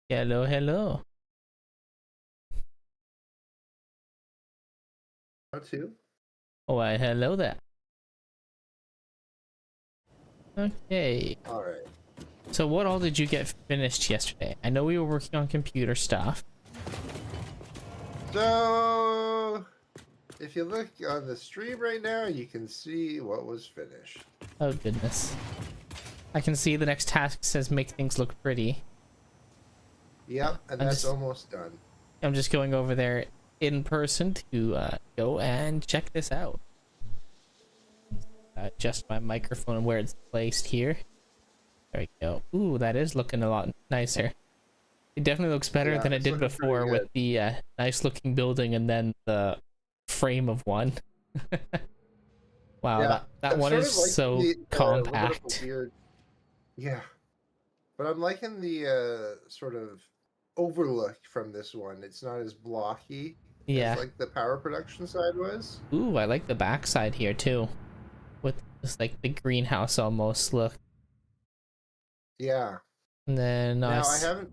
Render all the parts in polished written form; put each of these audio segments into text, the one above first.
Hello, hello. How to? Why, hello there. Okay. All right. So what all did you get finished yesterday? I know we were working on computer stuff. So, if you look on the stream right now, you can see what was finished. Oh, goodness. I can see the next task says make things look pretty. Yep, and I'm that's just almost done. I'm just going over there in person to go and check this out. Adjust my microphone where it's placed here. There we go. Ooh, that is looking a lot nicer. It definitely looks better Yeah, than it it's did looking pretty before with good. the nice looking building and then the frame of one. Wow, Yeah, that I'm one sort is of liking so the little bit of a compact. weird. Yeah, but I'm liking the sort of overlook from this one. It's not as blocky as Yeah. like the power production side was. Ooh, I like the backside here too, with just like the greenhouse almost look. Yeah. And then Now I haven't.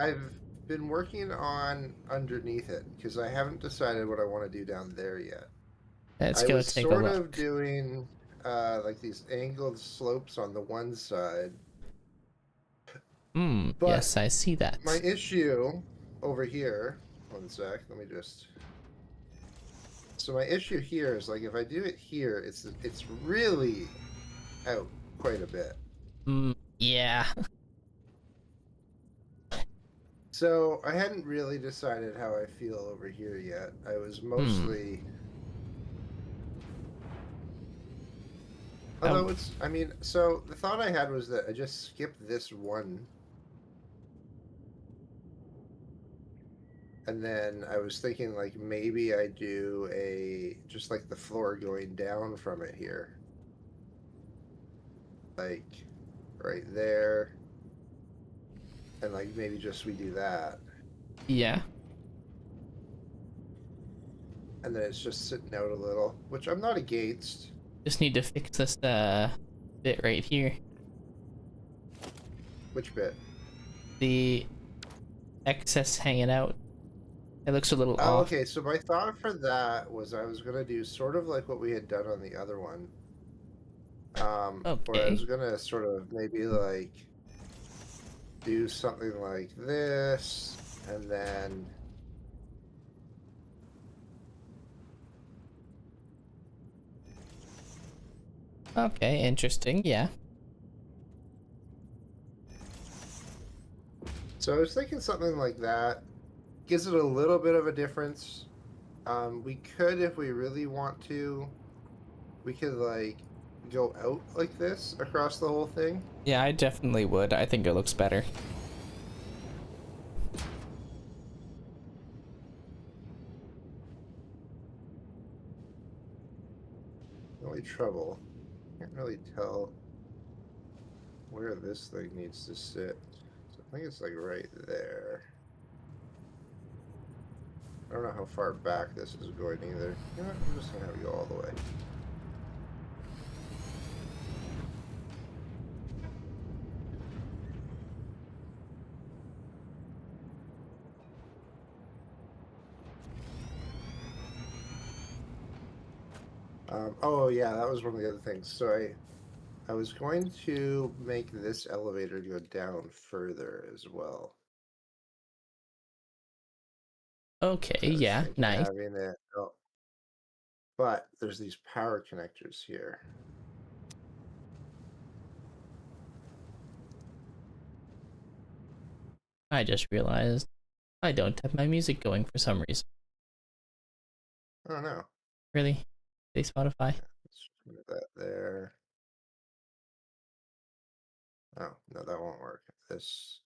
I've been working on underneath it because I haven't decided what I want to do down there yet. let's I go was take a sort of look. doing like these angled slopes on the one side, Hmm. but Yes, I see my that. issue over here, one sec, let me just. So my issue here is like if I do it here, it's really out quite a bit. Hmm. Yeah. So I hadn't really decided how I feel over here yet. I was Hmm. mostly, Um. although it's, I mean, so the thought I had was that I just skip this one. And then I was thinking like maybe I do a just like the floor going down from it here. Like right there. And like maybe just we do that. Yeah. And then it's just sitting out a little, which I'm not against. Just need to fix this bit right here. Which bit? The excess hanging out. It looks a little Oh, off. okay. So my thought for that was I was gonna do sort of like what we had done on the other one. Where I was Okay. gonna sort of maybe like do something like this and then Okay. Interesting. Yeah. so I was thinking something like that. Gives it a little bit of a difference. We could, if we really want to, we could like go out like this across the whole thing. Yeah. I definitely would. I think it looks better. The only trouble, can't really tell where this thing needs to sit. So I think it's like right there. I don't know how far back this is going either. You know what? I'm just gonna have it go all the way. Oh yeah, that was one of the other things. So I was going to make this elevator go down further as well. Okay. I was Yeah. thinking of Nice. having it. Oh, but there's these power connectors here. I just realized I don't have my music going for some reason. I don't know. Really? Say Spotify. Yeah, let's move that there. Oh, no, that won't work. This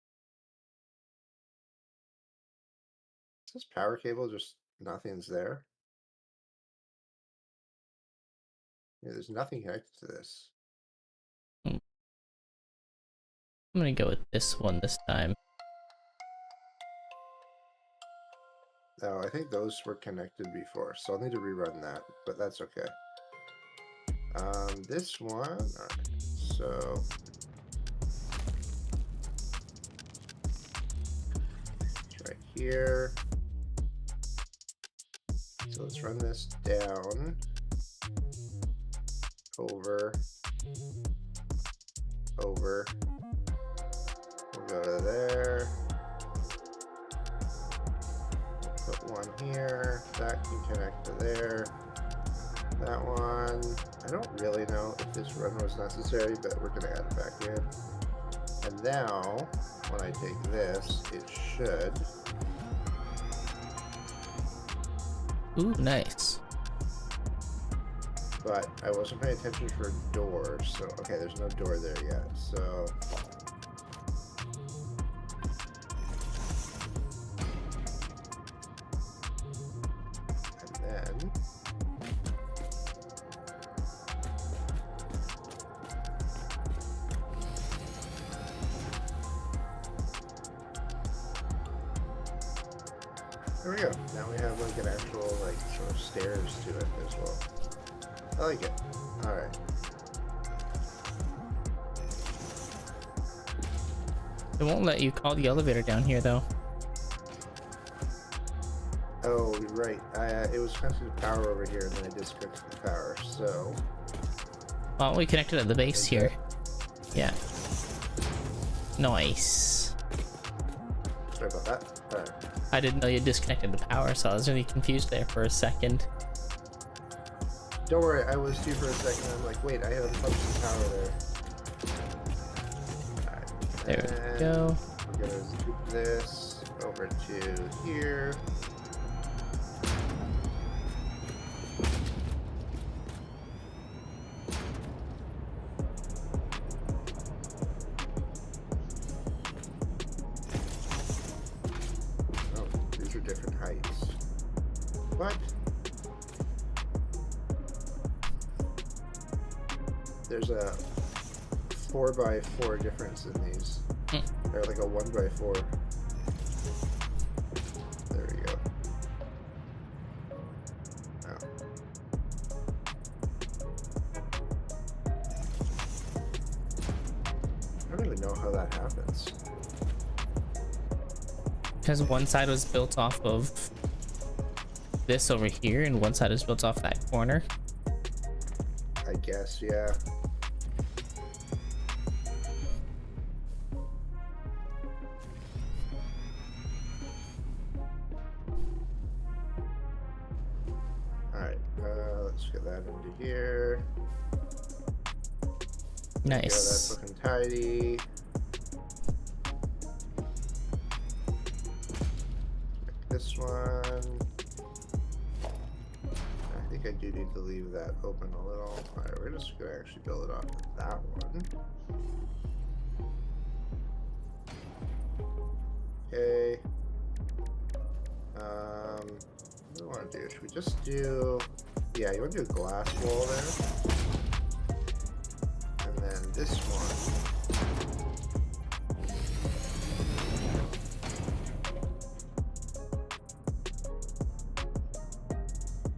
power cable just nothing's there. Yeah, there's nothing connected to this. Hmm, I'm gonna go with this one this time. No, I think those were connected before, so I'll need to rerun that, but that's okay. This one, all right. So here. So let's run this down, over, over. We'll go to there. We'll put one here. That can connect to there. That one, I don't really know if this run was necessary, but we're gonna add it back in. And now, when I take this, it should. Ooh, nice. But I wasn't paying attention for doors, so okay, there's no door there yet. So and then there we go. Now we have like an actual like sort of stairs to it as well. I like it. All right. It won't let you call the elevator down here though. Oh, right. It was connected to power over here, and then I disconnected the power. So Well, we connected at the base here. Yeah. Nice. sorry about that. All right. I didn't know you disconnected the power, so I was really confused there for a second. Don't worry, I was too for a second. I'm like, wait, I have some power there. Alright, There we go. We're gonna scoop this over to here. Oh, these are different heights. What? There's a 4x4 difference in these. Or like a 1x4. There we go. Oh. I don't even know how that happens. Because one side was built off of this over here, and one side is built off that corner. I guess, yeah. Alright, let's get that into here. Yeah, Nice. that's looking tidy. This one. I think I do need to leave that open a little. Alright, we're just gonna actually build it off of that one. Okay. What do we want to do? Should we just do... Yeah, you want to do a glass wall there. And then this one.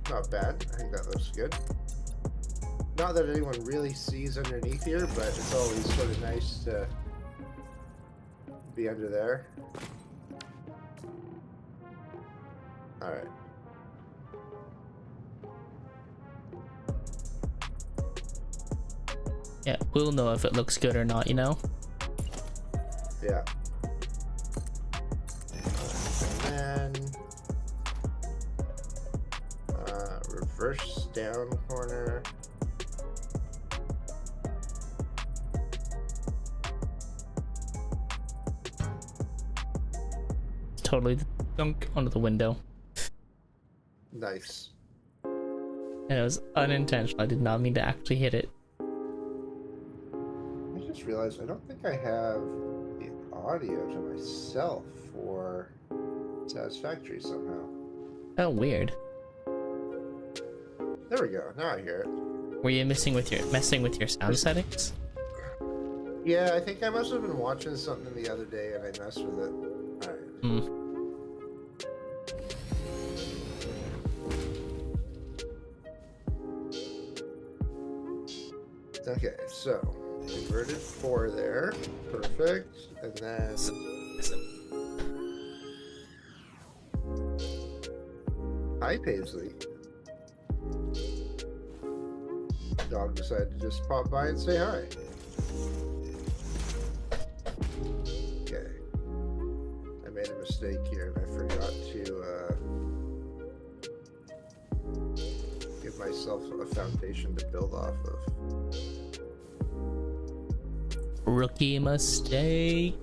Not bad. I think that looks good. Not that anyone really sees underneath here, but it's always sort of nice to be under there. Alright. Yeah, we'll know if it looks good or not, you know? Yeah. And then reverse down corner. Totally dunk onto the window. Nice. And it was unintentional. I did not mean to actually hit it. I just realized I don't think I have the audio to myself for Satisfactory somehow. Oh, weird. There we go. Now I hear it. Were you messing with your sound settings? Yeah, I think I must have been watching something the other day and I messed with it. Alright. Okay, so inverted 4 there. Perfect. And then Hi, Paisley. Dog decided to just pop by and say hi. Okay. I made a mistake here and I forgot to give myself a foundation to build off of. Rookie mistake.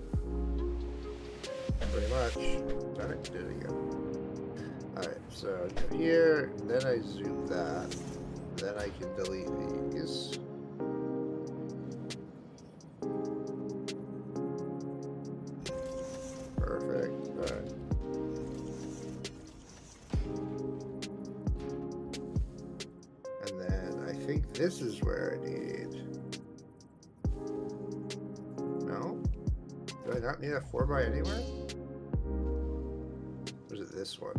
Pretty much. Darn it, do it again. Alright, so I go here, then I zoom that. Then I can delete these. Perfect. Alright. And then I think this is where I need. No? Do I not need a 4x anywhere? Or is it this one?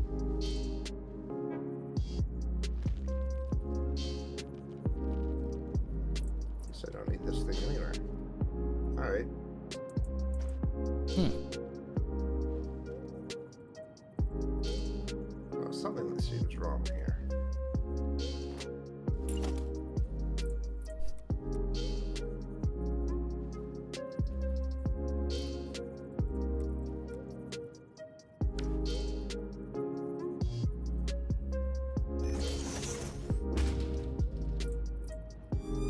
Guess I don't need this thing anywhere. Alright. Well, something that seems wrong here.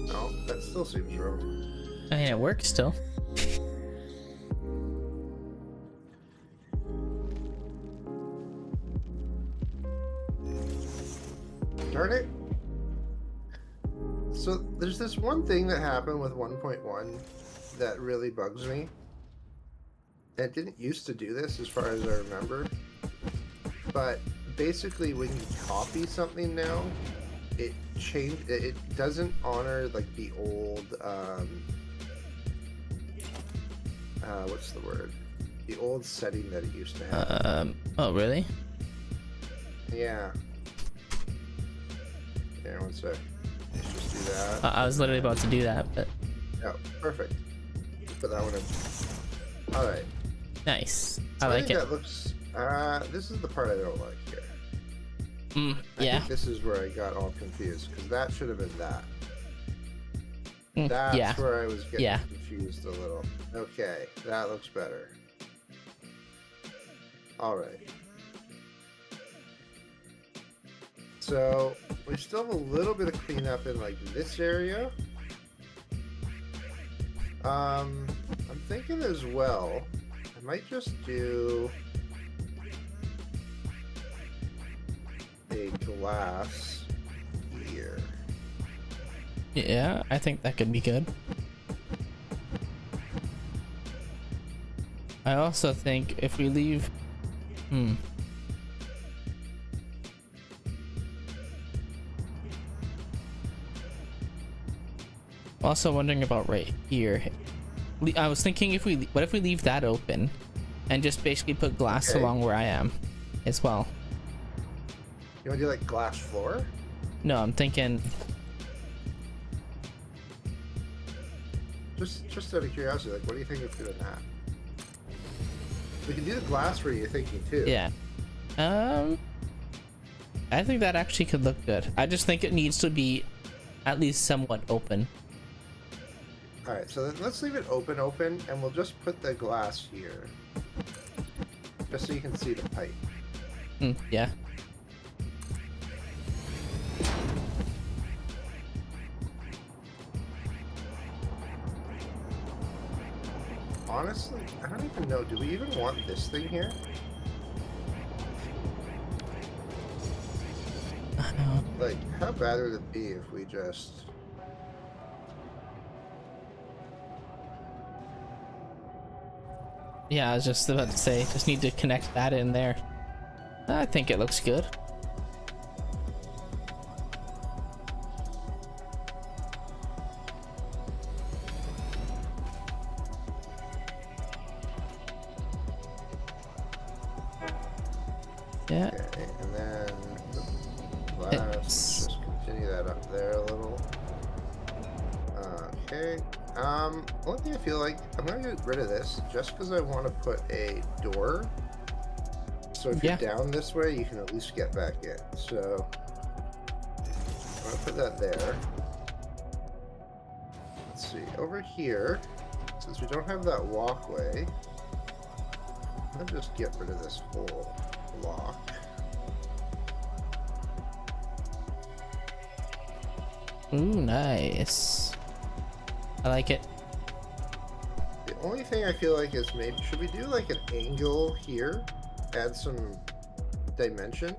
No, that still seems wrong. I mean, it works still. Darn it. So there's this one thing that happened with 1.1 that really bugs me. And it didn't used to do this as far as I remember. But basically when you copy something now, it doesn't honor like the old what's the word? The old setting that it used to have. Oh really? Yeah. Here, one sec. Let's just do that. I was literally about to do that, but Oh, perfect. Put that one in. Alright. nice. So I like think it. that looks this is the part I don't like here. I Yeah. think this is where I got all confused, because that should have been that. Mm, That's yeah. where I was getting Yeah. confused a little. Okay, that looks better. Alright. So, we still have a little bit of cleanup in like this area. I'm thinking as well, I might just do a glass here. Yeah, I think that could be good. I also think if we leave also wondering about right here. I was thinking what if we leave that open and just basically put glass Okay. along where I am as well. You want to do like glass floor? No, I'm thinking Just out of curiosity, like what do you think of doing that? We can do the glass where you're thinking too. yeah. I think that actually could look good. I just think it needs to be at least somewhat open. Alright, so then let's leave it open, and we'll just put the glass here. Just so you can see the pipe. Yeah. Honestly, I don't even know. Do we even want this thing here? I know. Like, how bad would it be if we just... Yeah, I was just about to say, just need to connect that in there. I think it looks good. Yeah. Okay, and then the glass, just continue that up there a little. Okay. One thing I feel like I'm gonna get rid of this just because I want to put a door So if Yeah. you're down this way, you can at least get back in. So I'm gonna put that there. Let's see, over here, since we don't have that walkway, I'm gonna just get rid of this whole block. Ooh, nice. I like it. The only thing I feel like is maybe, should we do like an angle here? Add some dimension?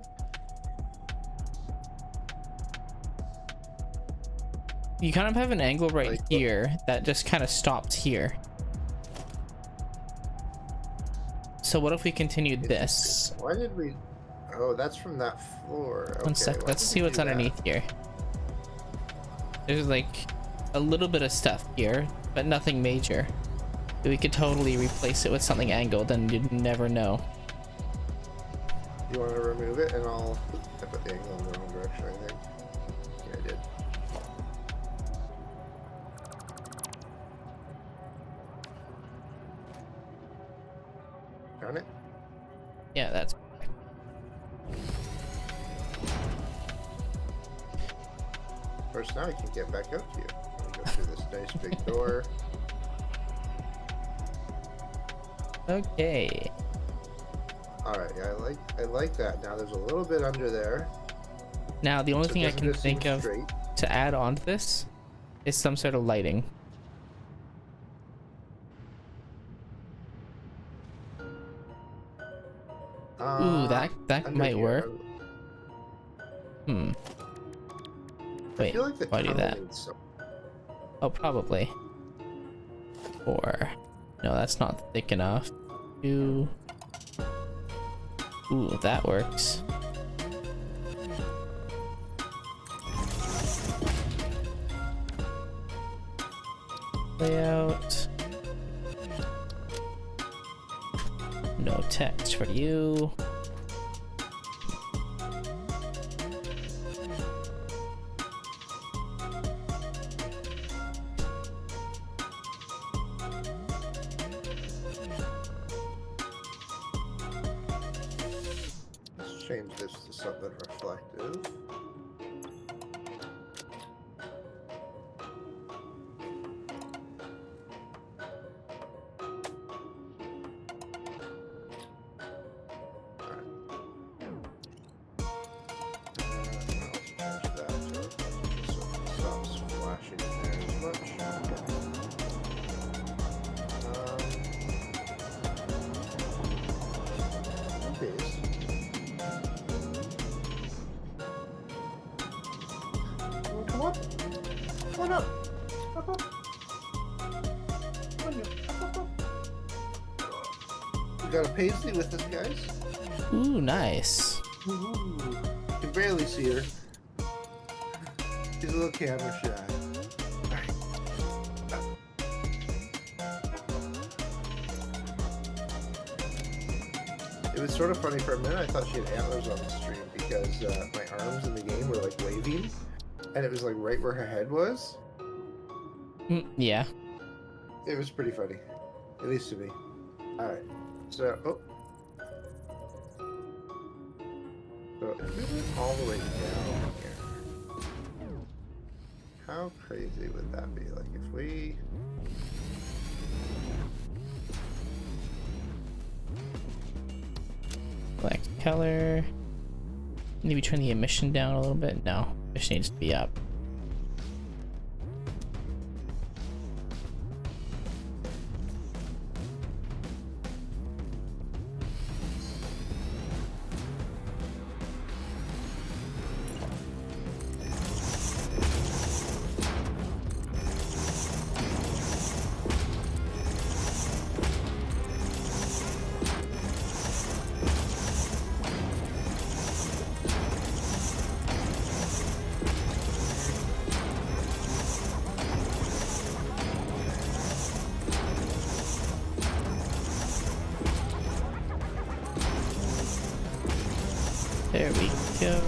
You kind of have an angle right Like, here that just kind of stops here. So what if we continued this? Why did we... Oh, that's from that floor. Okay, One sec, why let's did see we what's do that? underneath here. There's like a little bit of stuff here, but nothing major. We could totally replace it with something angled and you'd never know. You want to remove it and I'll... I put the angle in the wrong direction, I think. Yeah, I did. Darn it. Yeah, that's Of course, now I can get back out to you. Let me go through this nice big door. okay. Alright, yeah, I like that. Now there's a little bit under there. Now the only So thing I doesn't can this seem think of straight? to add on to this is some sort of lighting. Ooh, that under might here, work. Hmm. I Wait, feel like the why do tunnel that? needs some- Oh, probably. Or no, that's not thick enough. Ooh, that works. Layout. No text for you. Let's change this to something reflective. Come on. Come on up. Up, up. Come on, you. Up, up. We got a paisley with us, guys. Ooh, nice. Ooh. You can barely see her. She's a little camera shy. It was sort of funny for a minute. I thought she had antlers on the stream because my arms in the game were like waving, and it was like right where her head was. Yeah. It was pretty funny, at least to me. All right, so so if we went all the way down here, how crazy would that be? Like if we Black color. Maybe turn the emission down a little bit. No, emission needs to be up. There we go.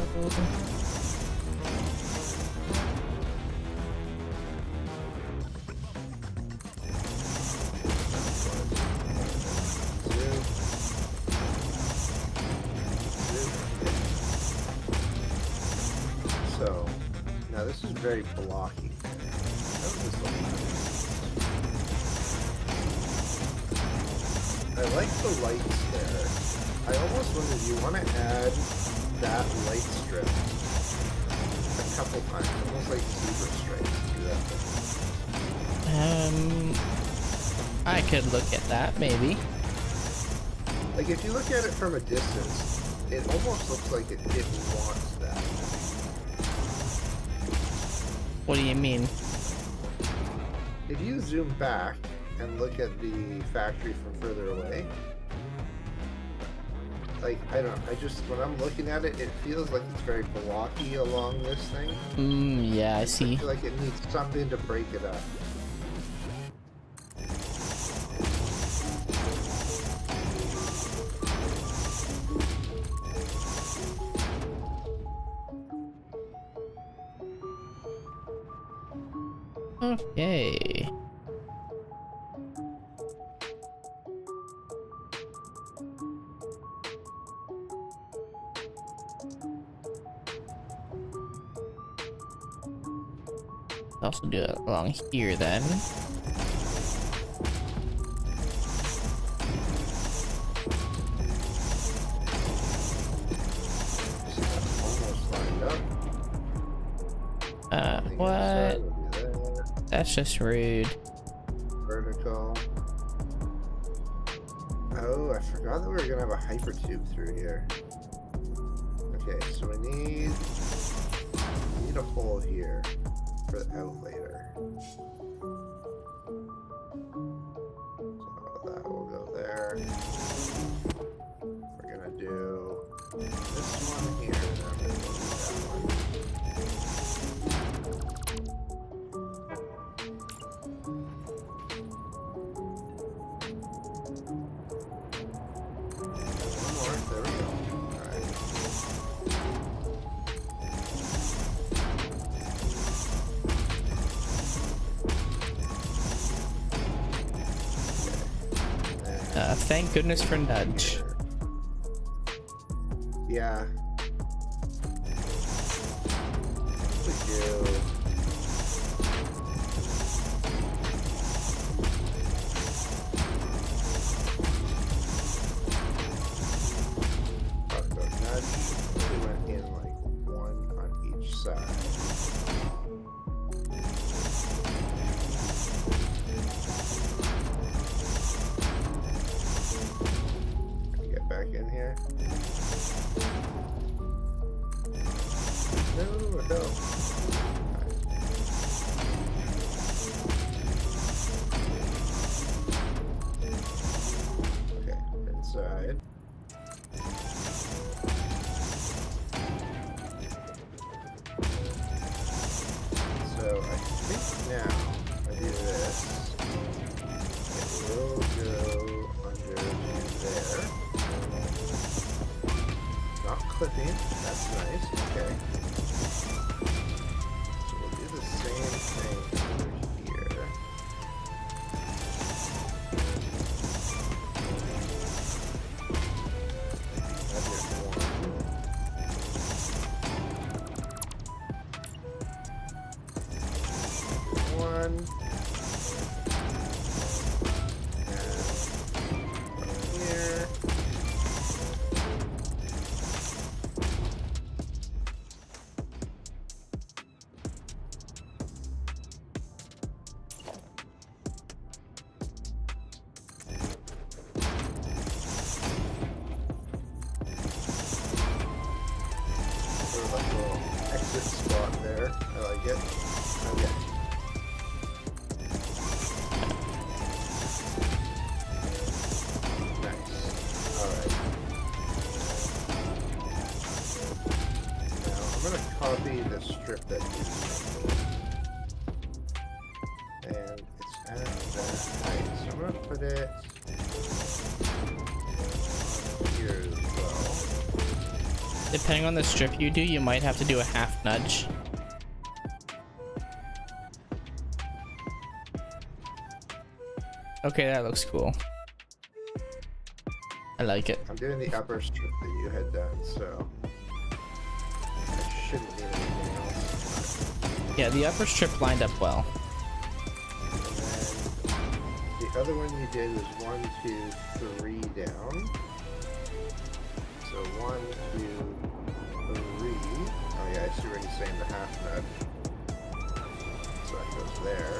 this is very blocky. How is this I like the lights there. I almost wonder, do you want to add that light strip a couple times? Almost like zebra stripes. Do that. I could look at that, maybe. Like, if you look at it from a distance, it almost looks like it wants that. What do you mean? If you zoom back and look at the factory from further away, like, I don't know, when I'm looking at it, it feels like it's very blocky along this thing. Yeah, I see. I feel like it needs something to break it up. Okay. Also do it along here then. Almost lined up. What? That's just rude. Vertical. Oh, I forgot that we were gonna have a hyper tube through here. Okay, so we need a hole here for the out later. So that will go there. We're gonna do this one here, and then we'll do that one. One more, there we go. Alright. Thank goodness for nudge. Yeah. We do. Talk about nudge. We went in like one on each side. Get back in here. No, no. Okay, inside. So I think now I do this. It will go under there. Not clipping. That's nice. Okay. So we'll do the same thing over here. That did one. And here. Sort of like a little exit spot there. I like it. Okay. Nice. Alright. Now I'm gonna copy the strip that you sent me. And it's at that height. So I'm gonna put it on here as well. Depending on the strip you do, you might have to do a half nudge. Okay, that looks cool. I like it. I'm doing the upper strip that you had done, so I shouldn't need anything else. Yeah, the upper strip lined up well. And then the other one you did was 1, 2, 3 down. So 1, 2, 3. Oh yeah, I see what he's saying, the half nut. So that goes there.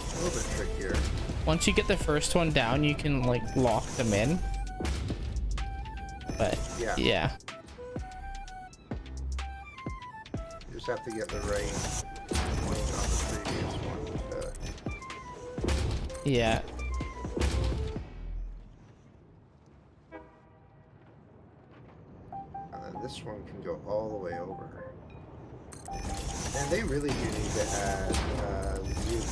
A little bit trickier. Once you get the first one down, you can like lock them in. But yeah. You just have to get the right one on the previous one. Yeah. And then this one can go all the way over. And they really do need to add zoom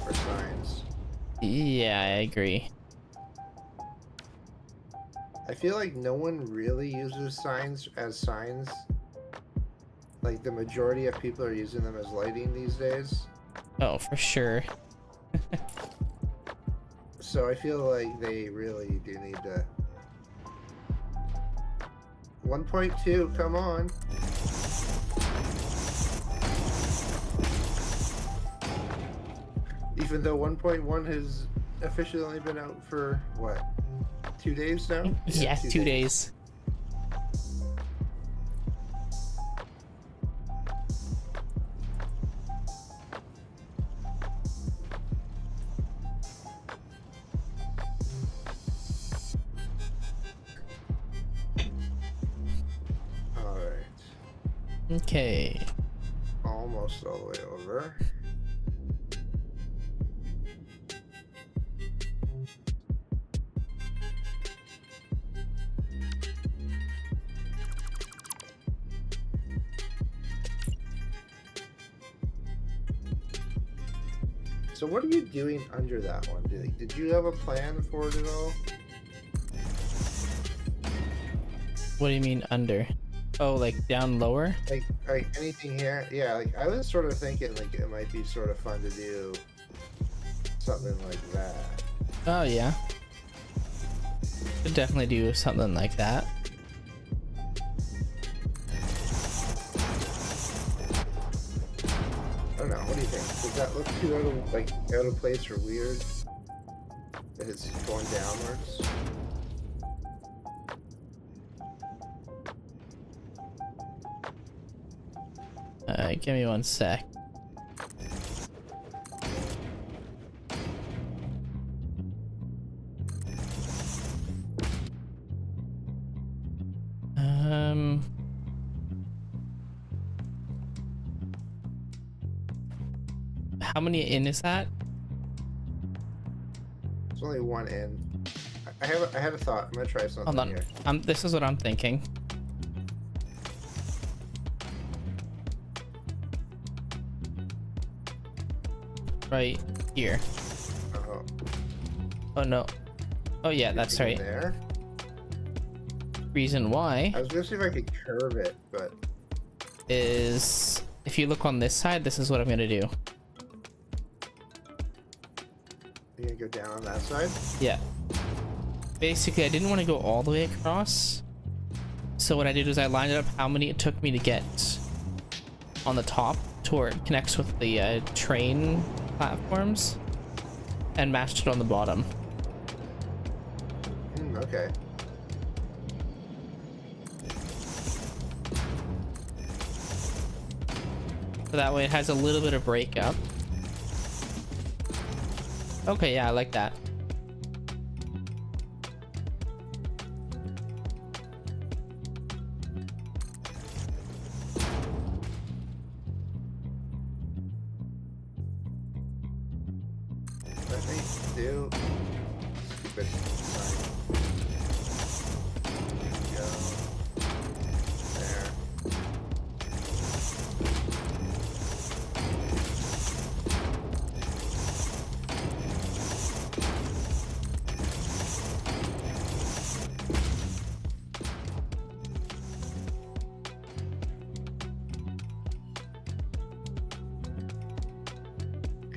for signs. Yeah, I agree. I feel like no one really uses signs as signs. Like the majority of people are using them as lighting these days. Oh, for sure. So I feel like they really do need to. 1.2, come on. Even though 1.1 has officially only been out for what? 2 days now? Yeah, 2 days. Alright. Okay. Almost all the way over. So what are you doing under that one? Did you have a plan for it at all? What do you mean under? Oh, like down lower? Like anything here? Yeah, like I was sort of thinking like it might be sort of fun to do something like that. Oh yeah. Could definitely do something like that. I don't know. What do you think? Does that look too out of place or weird? That it's going downwards. Give me 1 sec. How many in is that? There's only one in. I had a thought. I'm gonna try something Hold on. here. This is what I'm thinking. Right here. Oh, Oh no. Oh yeah, that's right. There. Reason why I was gonna see if I could curve it, but is if you look on this side, this is what I'm gonna do. you're gonna go down on that side. Yeah. Basically, I didn't want to go all the way across. So what I did was I lined up how many it took me to get on the top to where it connects with the train platforms and matched it on the bottom. Okay. So that way it has a little bit of breakup. Okay, yeah, I like that. Let me do stupid sign. Go there.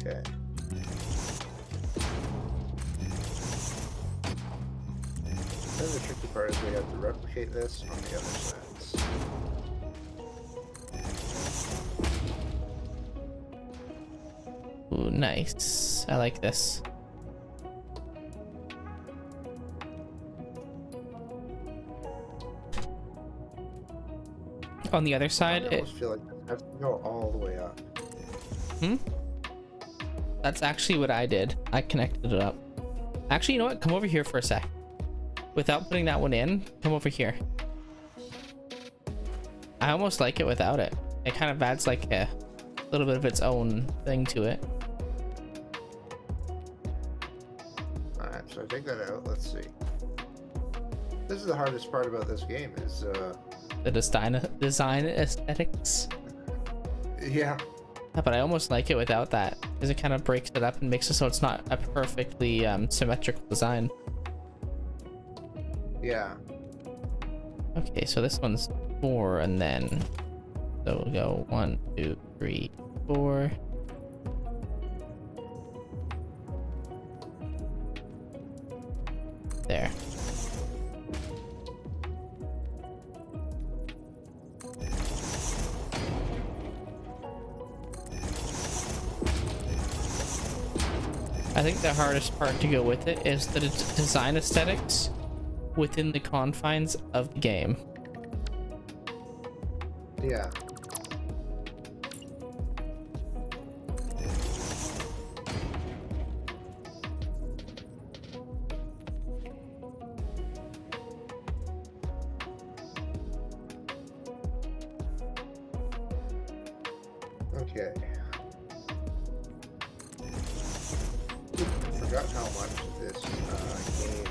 Okay. Then the tricky part is we have to replicate this on the other sides. Ooh, nice. I like this. On the other side, I almost feel like I have to go all the way up. That's actually what I did. I connected it up. Actually, you know what? Come over here for a sec. Without putting that one in, come over here. I almost like it without it. It kind of adds like a little bit of its own thing to it. Alright, so I take that out. Let's see. This is the hardest part about this game is The design aesthetics. yeah. But I almost like it without that, because it kind of breaks it up and makes it so it's not a perfectly symmetrical design. Yeah. Okay, so this one's 4, and then so we'll go 1, 2, 3, 4. There. I think the hardest part to go with it is the design aesthetics within the confines of the game. Yeah. Okay. Forgot how much this game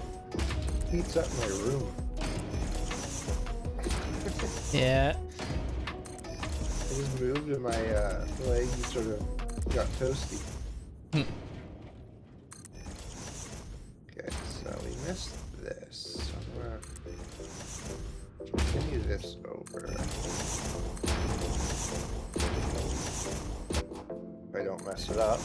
heats up my room. Yeah. I just moved and my leg sort of got toasty. Okay, so we missed this. So I'm gonna continue this over. If I don't mess it up.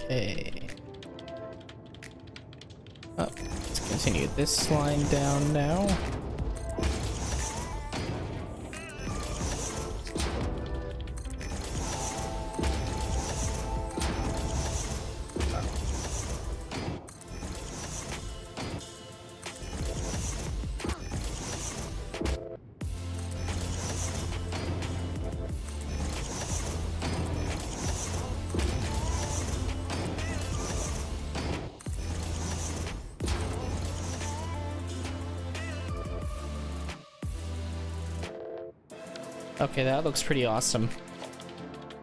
Okay. Oh, let's continue this line down now. Okay, that looks pretty awesome.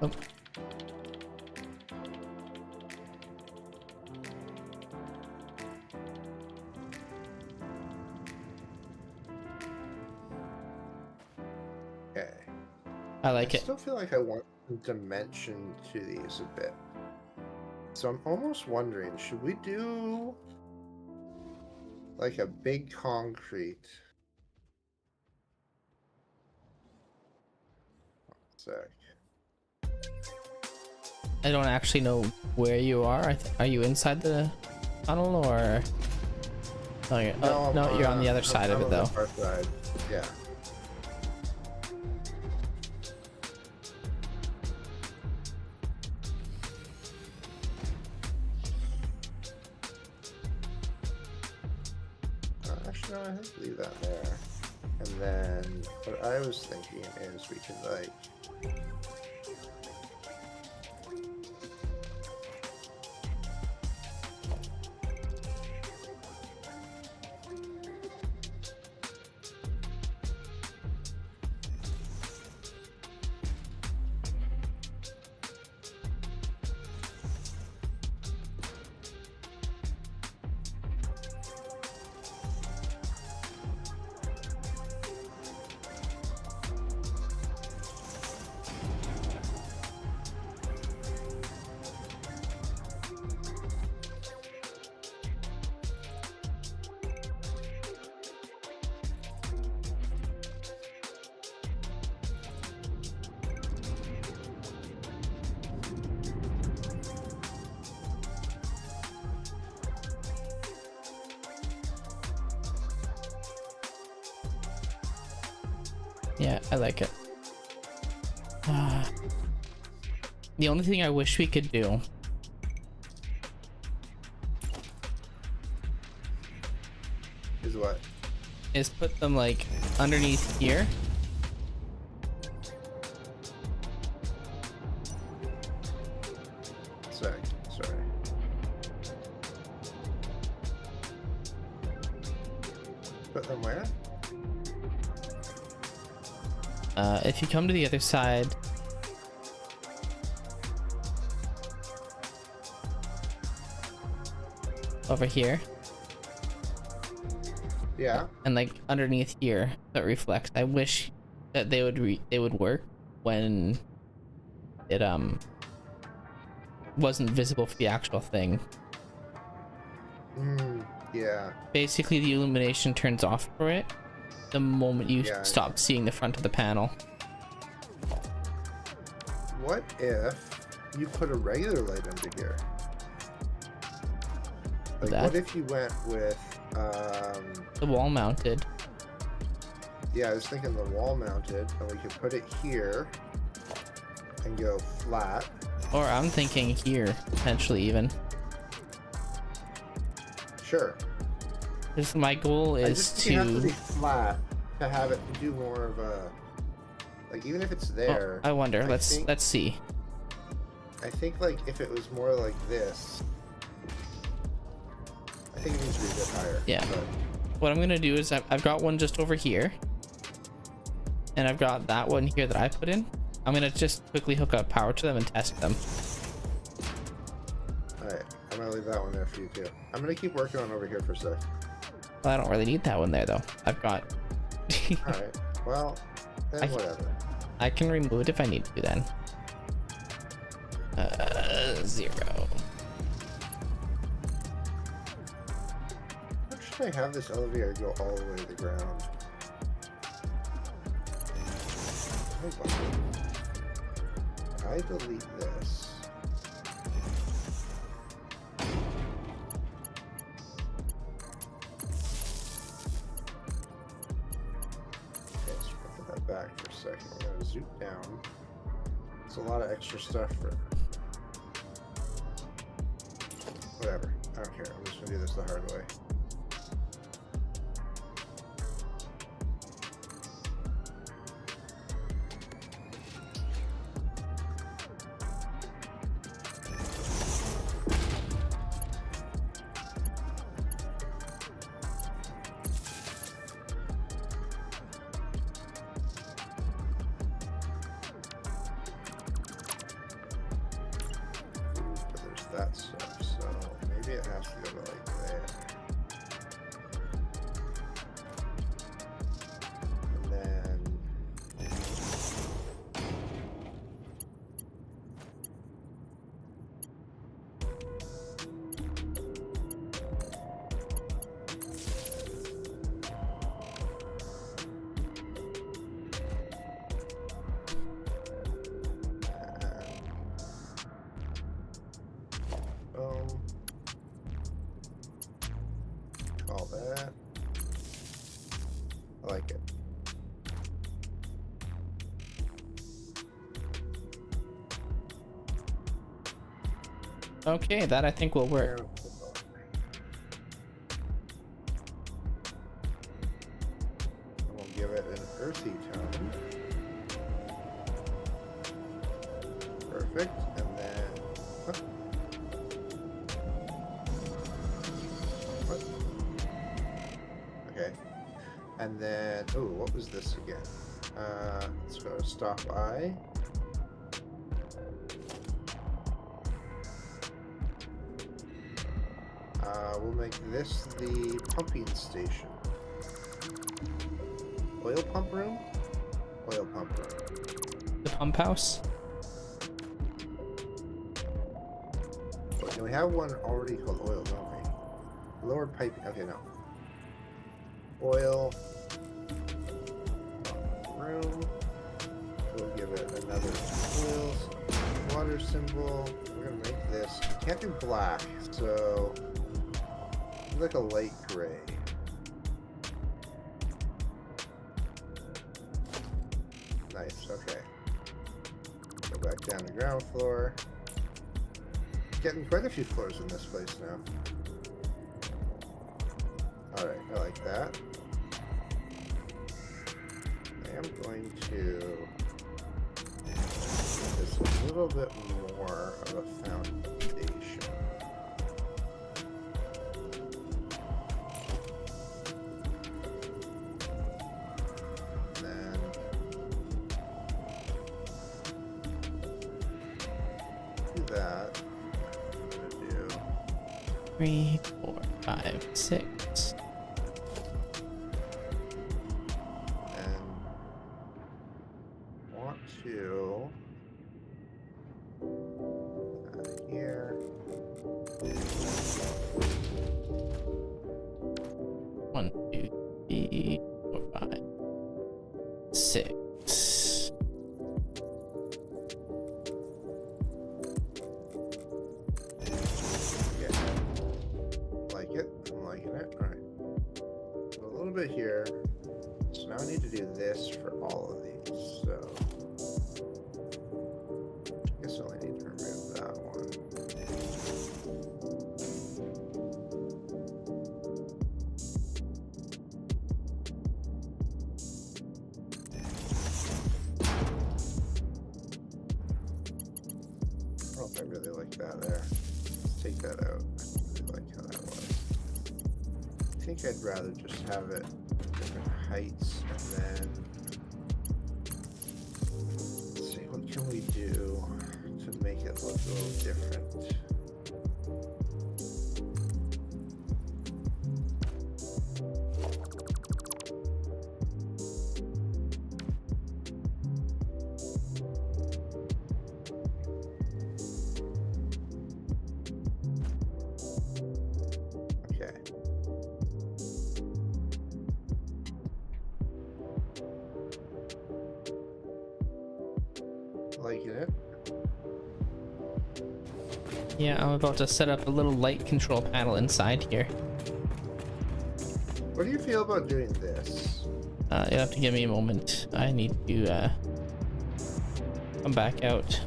Oh. Okay. I like I it. still feel like I want some dimension to these a bit. So I'm almost wondering, should we do like a big concrete? Sec. I don't actually know where you are. Are you inside the tunnel or? Oh, you're, no, you're on the other side of it though. Far side. Yeah. Actually, no, I think leave that there. And then what I was thinking is we could like Yeah, I like it. The only thing I wish we could do is what? is put them like underneath here. Sorry. Put them where? If you come to the other side, over here, Yeah. and like underneath here that reflects. I wish that they would work when it wasn't visible for the actual thing. Yeah. Basically, the illumination turns off for it the moment you Yeah, stop seeing the front of the panel. What if you put a regular light under here? Like, That? what if you went with, The wall mounted. yeah, I was thinking the wall mounted, and we could put it here and go flat. Or I'm thinking here, potentially even. Sure. Because my goal I is just think it has to be to... flat to have it do more of a, like, even if it's there. Oh, I wonder. Let's think- see. I think, like, if it was more like this, I think it needs to be a bit higher. Yeah. But What I'm gonna do is I've got one just over here, and I've got that one here that I put in. I'm gonna just quickly hook up power to them and test them. alright, I'm gonna leave that one there for you too. I'm gonna keep working on over here for a sec. Well, I don't really need that one there though. I've got... Alright, well, then whatever. I can remove it if I need to then. 0. How should I have this elevator go all the way to the ground? I delete this. Okay, so put that back for a second. We're gonna zoom down. It's a lot of extra stuff for whatever. I don't care. I'm just gonna do this the hard way. But there's that stuff, so maybe it has to go to like there. And then call that. I like it. Okay, that I think will work. And we'll give earthy tone. Perfect. And then what? What? Okay. And then what was this again? Let's go to stop by. We'll make this the pumping station. Oil pump room? Oil pump room. The pump house? Wait, no, we have one already called oil, don't we? Lower piping. Okay, no. Oil room. We'll give it another oil water symbol. We're gonna make this. We can't do black, so like a light gray. Nice. Okay. Go back down to ground floor. Getting quite a few floors in this place now. Alright, I like that. I am going to make this a little bit more of a foundation. Then do that. 3, 4, 5, 6. And want to here. 1, 2, 3, 4, 5, 6. Here, so now I need to do this for all of these, so I guess I only need to remove that one. I don't know if I really like that there. Let's take that out. I really like how that was. I think I'd rather just have it different heights, and then let's see, what can we do to make it look a little different? Liking it. Yeah, I'm about to set up a little light control panel inside here. What do you feel about doing this? You'll have to give me a moment. I need to come back out.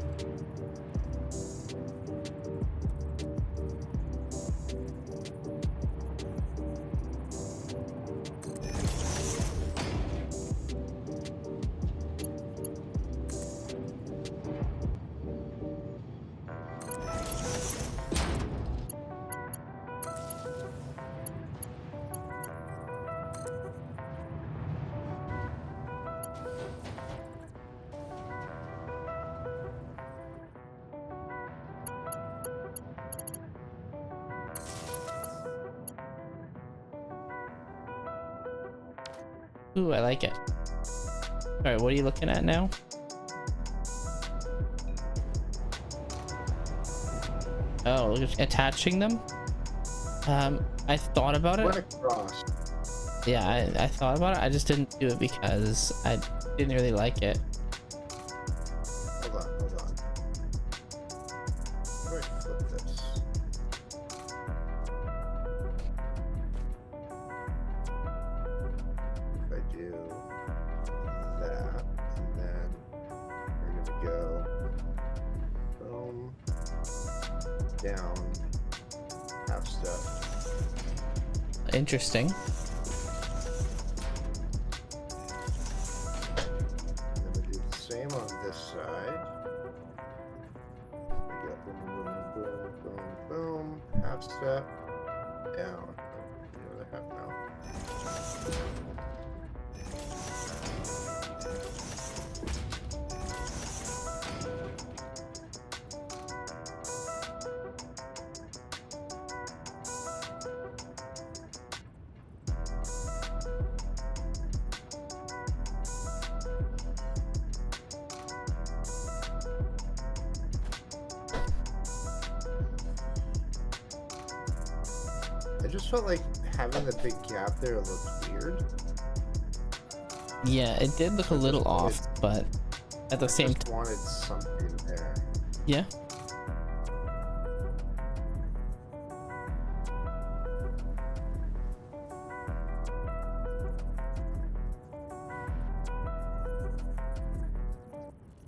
Ooh, I like it. Alright, what are you looking at now? Oh, look at attaching them? I thought about it. What a cross. Yeah, I thought about it. I just didn't do it because I didn't really like it. Hold on. How do I flip this? If I do that, and then we're gonna go boom, down, half step. Interesting. step down. Where the heck now? I just felt like having the big gap there looked weird. Yeah, it did look a little off, but at the same time, wanted something there. Yeah.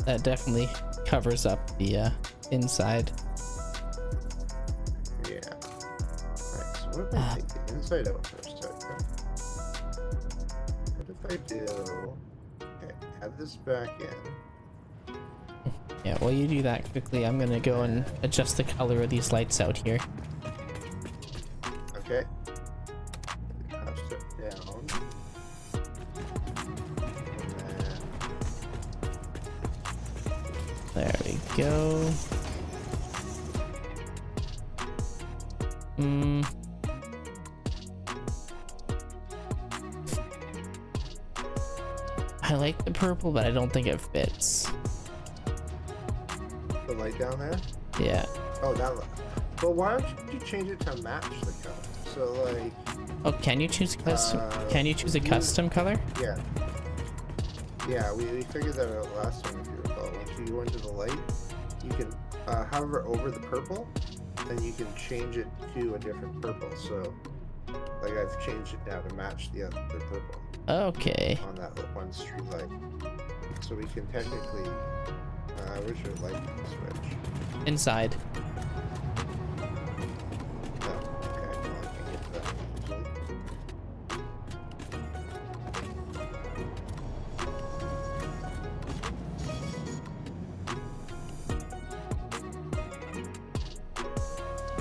That definitely covers up the inside. Yeah. Alright, so what if I take the inside out first? Okay. What if I do... Okay, add this back in. Yeah, while you do that quickly, I'm gonna go and adjust the color of these lights out here. Okay. Push it down. And then... There we go. I like the purple, but I don't think it fits. The light down there? Yeah. Oh, that one. Well, why don't you change it to match the color? So, like... Oh, can you choose custom? Can you choose a custom color? Yeah. Yeah, we figured that out last time, if you recall. Once you go into the light, you can hover over the purple, then you can change it to a different purple. So, like, I've changed it now to match the purple. Okay. On that one street light. So we can technically... where's your light switch? Inside. Oh, okay. Well, I can get to that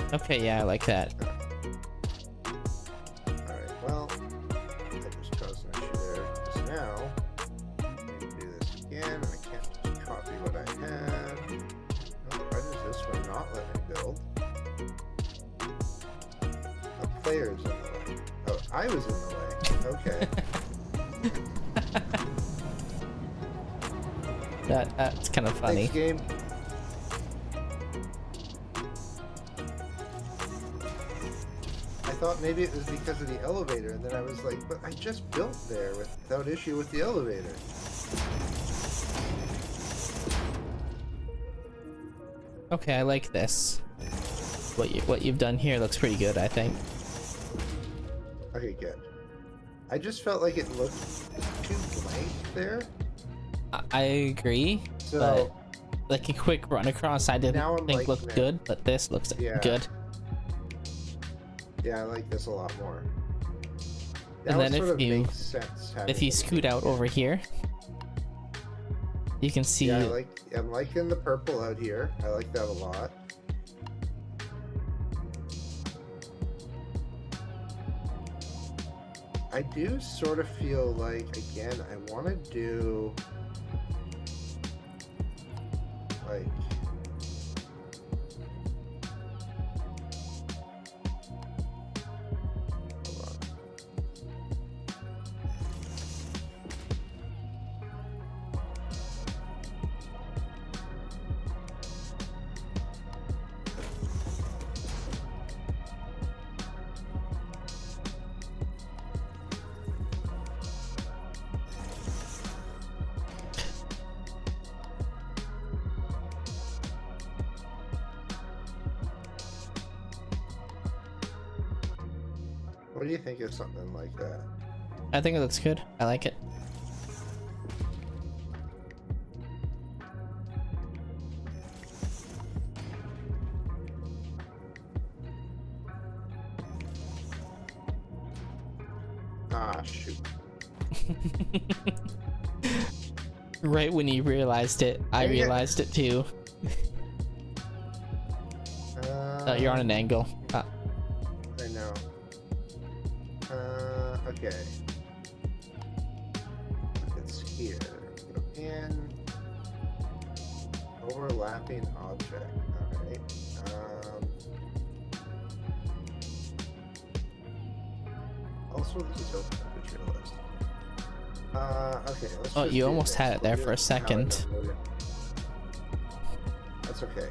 easily. Okay, yeah, I like that. Alright, well, I just caused an issue there just now. I need to do this again, and I can't just copy what I had. Oh, why does this one not let me build? The player's in the way. Oh, I was in the way. Okay. That's kind of funny. Thanks, game. I thought maybe it was because of the elevator, and then I was like, but I just built there without issue with the elevator. Okay, I like this. What you've done here looks pretty good, I think. Okay, good. I just felt like it looked too blank there. I agree, So, but like a quick run across, I didn't think like looked that. good, but this looks good. Yeah, I like this a lot more. And Now then it sort if of you makes sense having if you it scoot out over here, you can see. Yeah, I'm liking the purple out here. I like that a lot. I do sort of feel like, again, I want to do like hold on. What do you think of something like that? I think it looks good. I like it. Ah, shoot. Right when you realized it, I realized it too. Oh, you're on an angle. I know. Okay. It's here. Go in. Overlapping object. Alright. Also, this is open temperature list. Okay. Let's Oh, just you do almost this. had it there for a second. That's okay.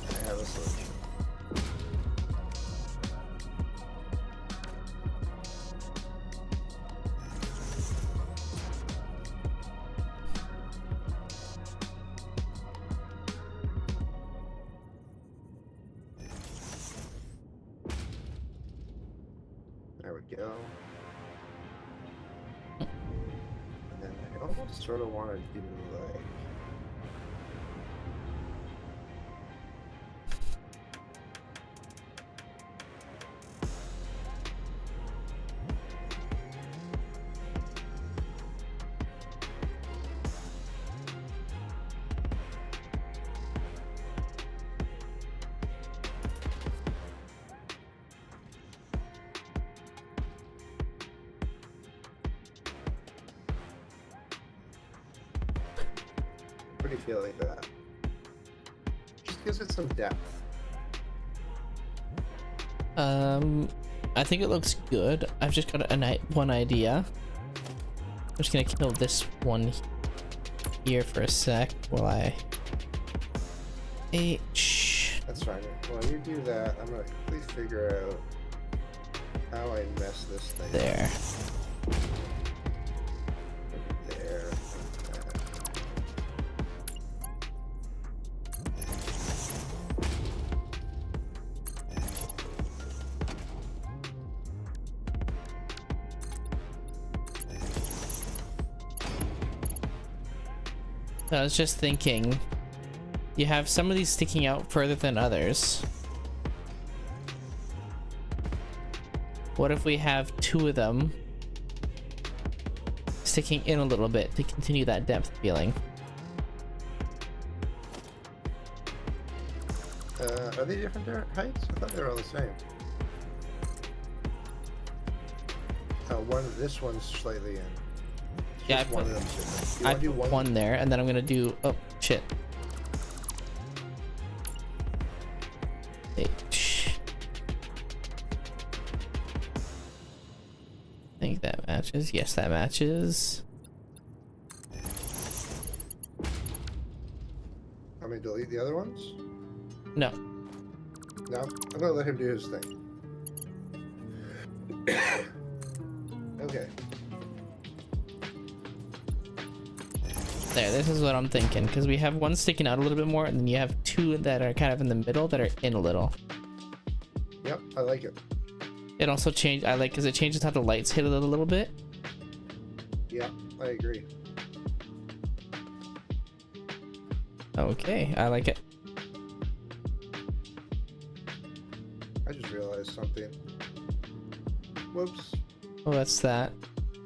I have a solution. There we go. And then I almost sort of want to do like. Pretty feel like that. Just gives it some depth. I think it looks good. I've just got one idea. I'm just gonna kill this one here for a sec while I That's fine. While you do that, I'm gonna quickly figure out how I mess this thing there. There. I was just thinking, you have some of these sticking out further than others. What if we have two of them sticking in a little bit to continue that depth feeling? Are they different heights? I thought they were all the same. This one's slightly in. Yeah, Just one of them's different. I You put wanna do one there, and then I'm gonna do, oh shit. H. I think that matches. Yes, that matches. Want me to delete the other ones? No. No? I'm gonna let him do his thing. Okay. There, this is what I'm thinking, because we have one sticking out a little bit more, and then you have two that are kind of in the middle that are in a little. Yep, I like it. It also changed, I like, because it changes how the lights hit it a little bit. Yeah, I agree. Okay, I like it. I just realized something. Whoops. Oh, that's that.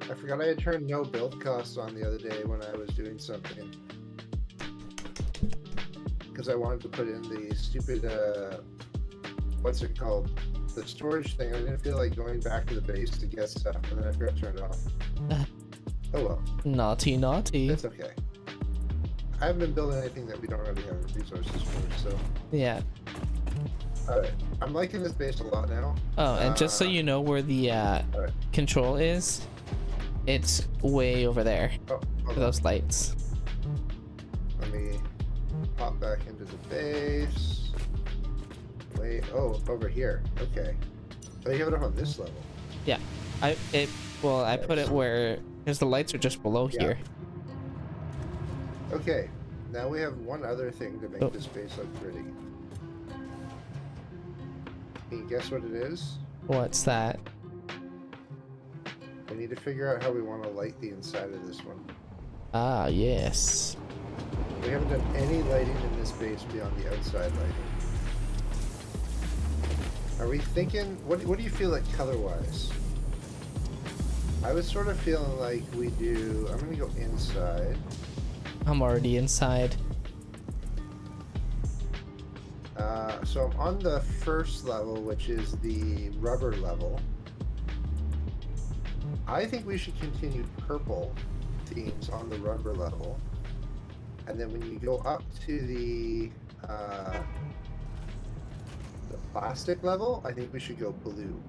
I forgot I had turned no build costs on the other day when I was doing something. Because I wanted to put in the stupid, what's it called? The storage thing. I didn't feel like going back to the base to get stuff, and then I forgot to turn it off. Oh well. Naughty, naughty. It's okay. I haven't been building anything that we don't already have resources for, so. Yeah. Alright. I'm liking this base a lot now. Oh, and just so you know where the control is, it's way over there Oh, for those lights. Let me pop back into the base. Wait, oh, over here. Okay. Oh, you have it up on this level. Yeah, I put it where, because the lights are just below here. Okay, now we have one other thing to make this base look pretty. Can you guess what it is? What's that? We need to figure out how we want to light the inside of this one. Ah, yes. We haven't done any lighting in this base beyond the outside lighting. Are we thinking, what do you feel like color-wise? I was sort of feeling like we do, I'm going to go inside. I'm already inside. So I'm on the first level, which is the rubber level. I think we should continue purple themes on the rubber level. And then when you go up to the plastic level, I think we should go blue.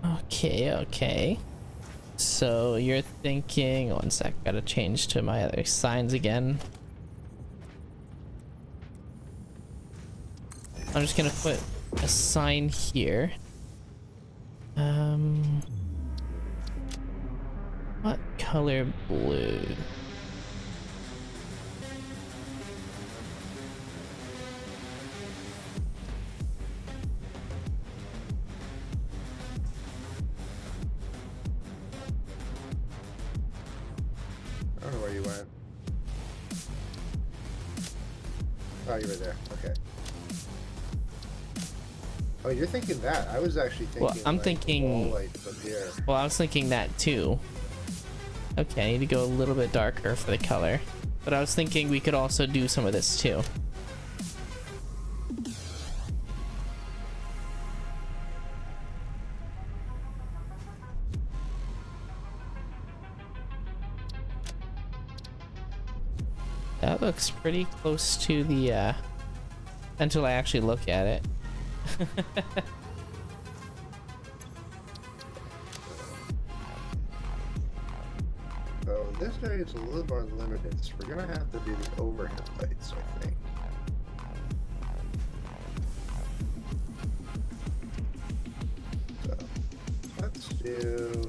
Okay. So you're thinking, one sec, gotta change to my other signs again. I'm just gonna put a sign here. What color blue? I don't know where you went. Oh, you were there. Okay. Oh, you're thinking that. I was actually thinking. Well, I'm like, thinking. wall lights up here. Well, I was thinking that too. Okay, I need to go a little bit darker for the color. But I was thinking we could also do some of this too. That looks pretty close to the, until I actually look at it. So this area is a little more limited, so we're gonna have to do the overhead lights, I think. So let's do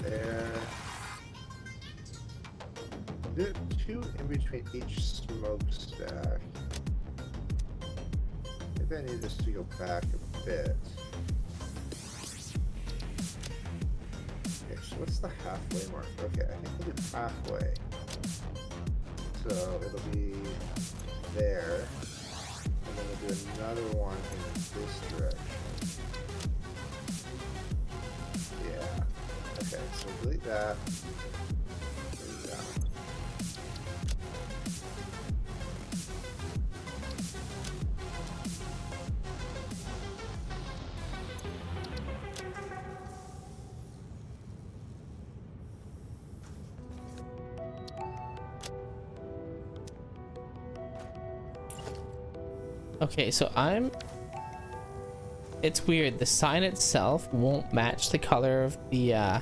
there. Do 2 in between each smokestack. Maybe I need this to go back a bit. Okay, so what's the halfway mark? Okay, I think we'll do halfway. So it'll be there. And then we'll do another one in this direction. Yeah. Okay, so delete that. Delete that. Okay, so it's weird. The sign itself won't match the color of the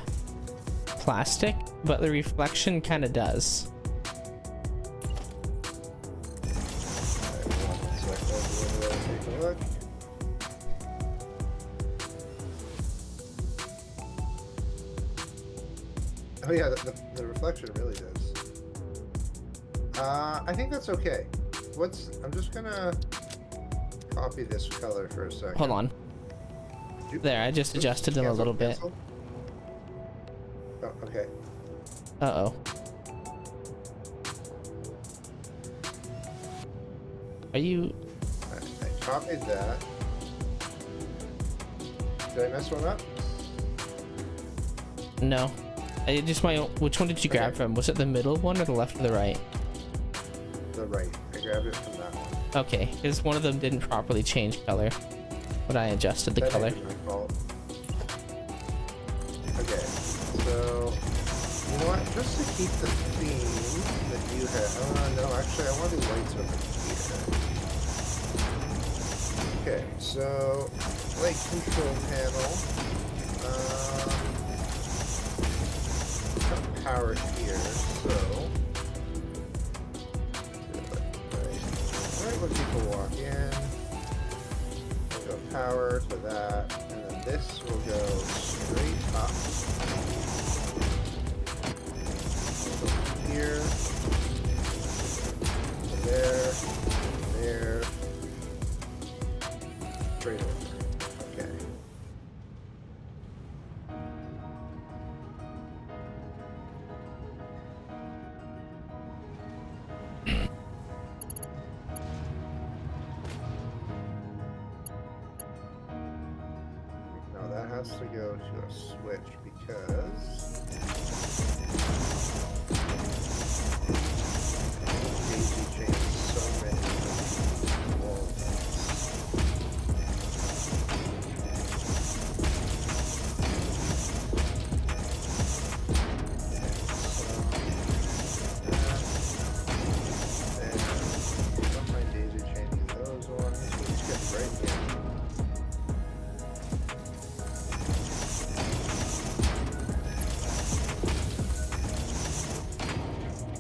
plastic, but the reflection kind of does. Oh yeah, the reflection really does. I think that's okay. I'm just gonna copy this color for a second. Hold on. There, I just adjusted them a little bit. Oh, okay. Uh-oh. Are you... I copied that. Did I mess one up? No. I just which one did you grab from? Was it the middle one or the left or the right? The right. I grabbed it from that one. Okay, because one of them didn't properly change color when I adjusted the color. That ain't my fault. Okay, so you know what? Just to keep the theme that you have. No, actually, I want to do lights over here. Okay, so light control panel. Got power here, so. Right when people walk in, we'll go power to that, and then this will go straight up. Go here, there, there, straight over. Okay. Has to go to a switch because daisy chains so many walls. Don't mind daisy chaining those ones. Let's get right here.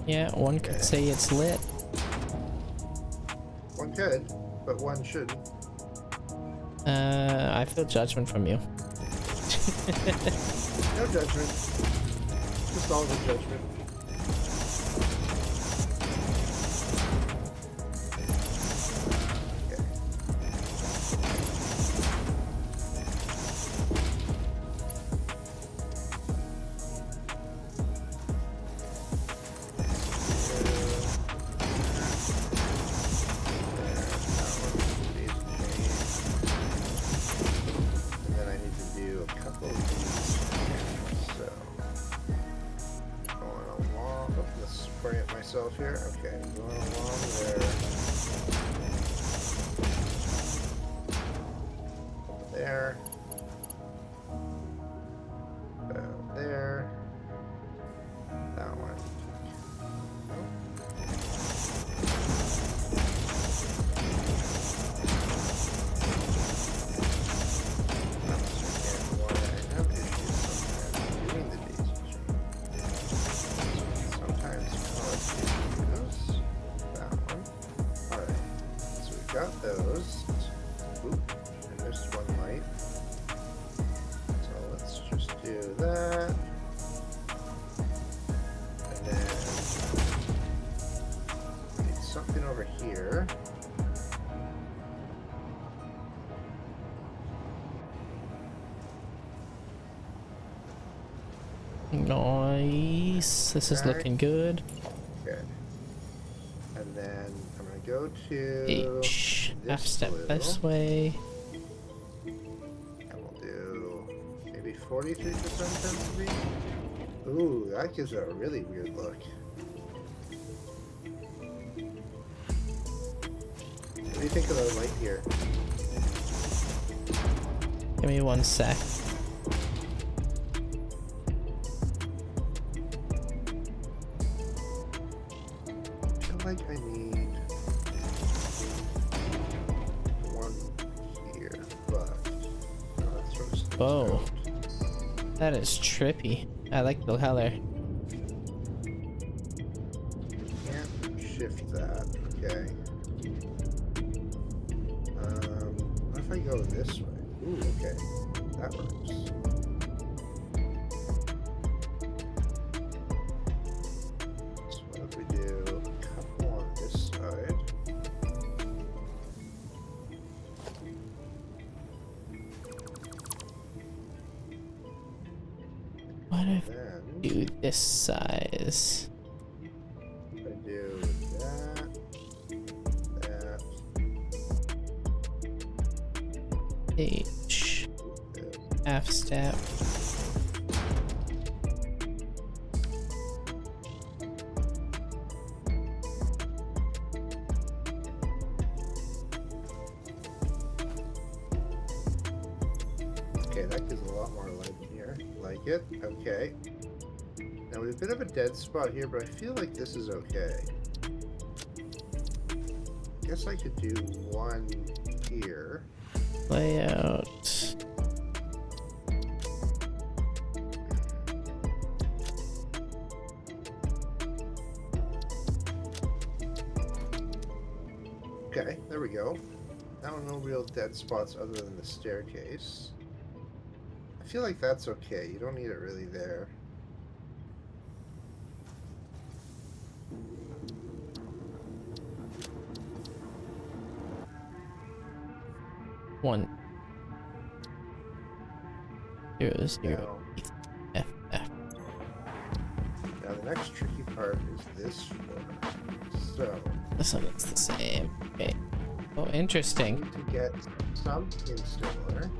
Yeah, one could say it's lit. One could, but one shouldn't. I feel judgment from you. No judgment. Just all the judgment. Okay. And then I need to do a couple of these. So, going along. Oh, let's spray it myself here. Okay, going along there. There. There. That one. Got those. Oop, and there's one light. So let's just do that. And then need something over here. Nice. This is looking good. Okay. And then I'm gonna go to H. Half this step blue. this way. And we'll do maybe 43% density. Ooh, that gives it a really weird look. What do you think of the light here? Give me 1 sec. I feel like I need one here, but that's sort of Whoa. That is trippy. I like the color. Can't shift that. Okay. What if I go this way? Ooh, okay. That works. So what if we do a couple on this side? What if Then I do this size? I do that, that, H. Half step. Okay, that gives a lot more light in here. Like it. Okay. Now we have a bit of a dead spot here, but I feel like this is okay. Guess I could do one here. Layout. Okay, there we go. Now no real dead spots other than the staircase. I feel like that's okay. You don't need it really there. One. 0, 0. Now, F, F. now the next tricky part is this floor. So This one looks the same. Okay. Oh, interesting. to get something similar.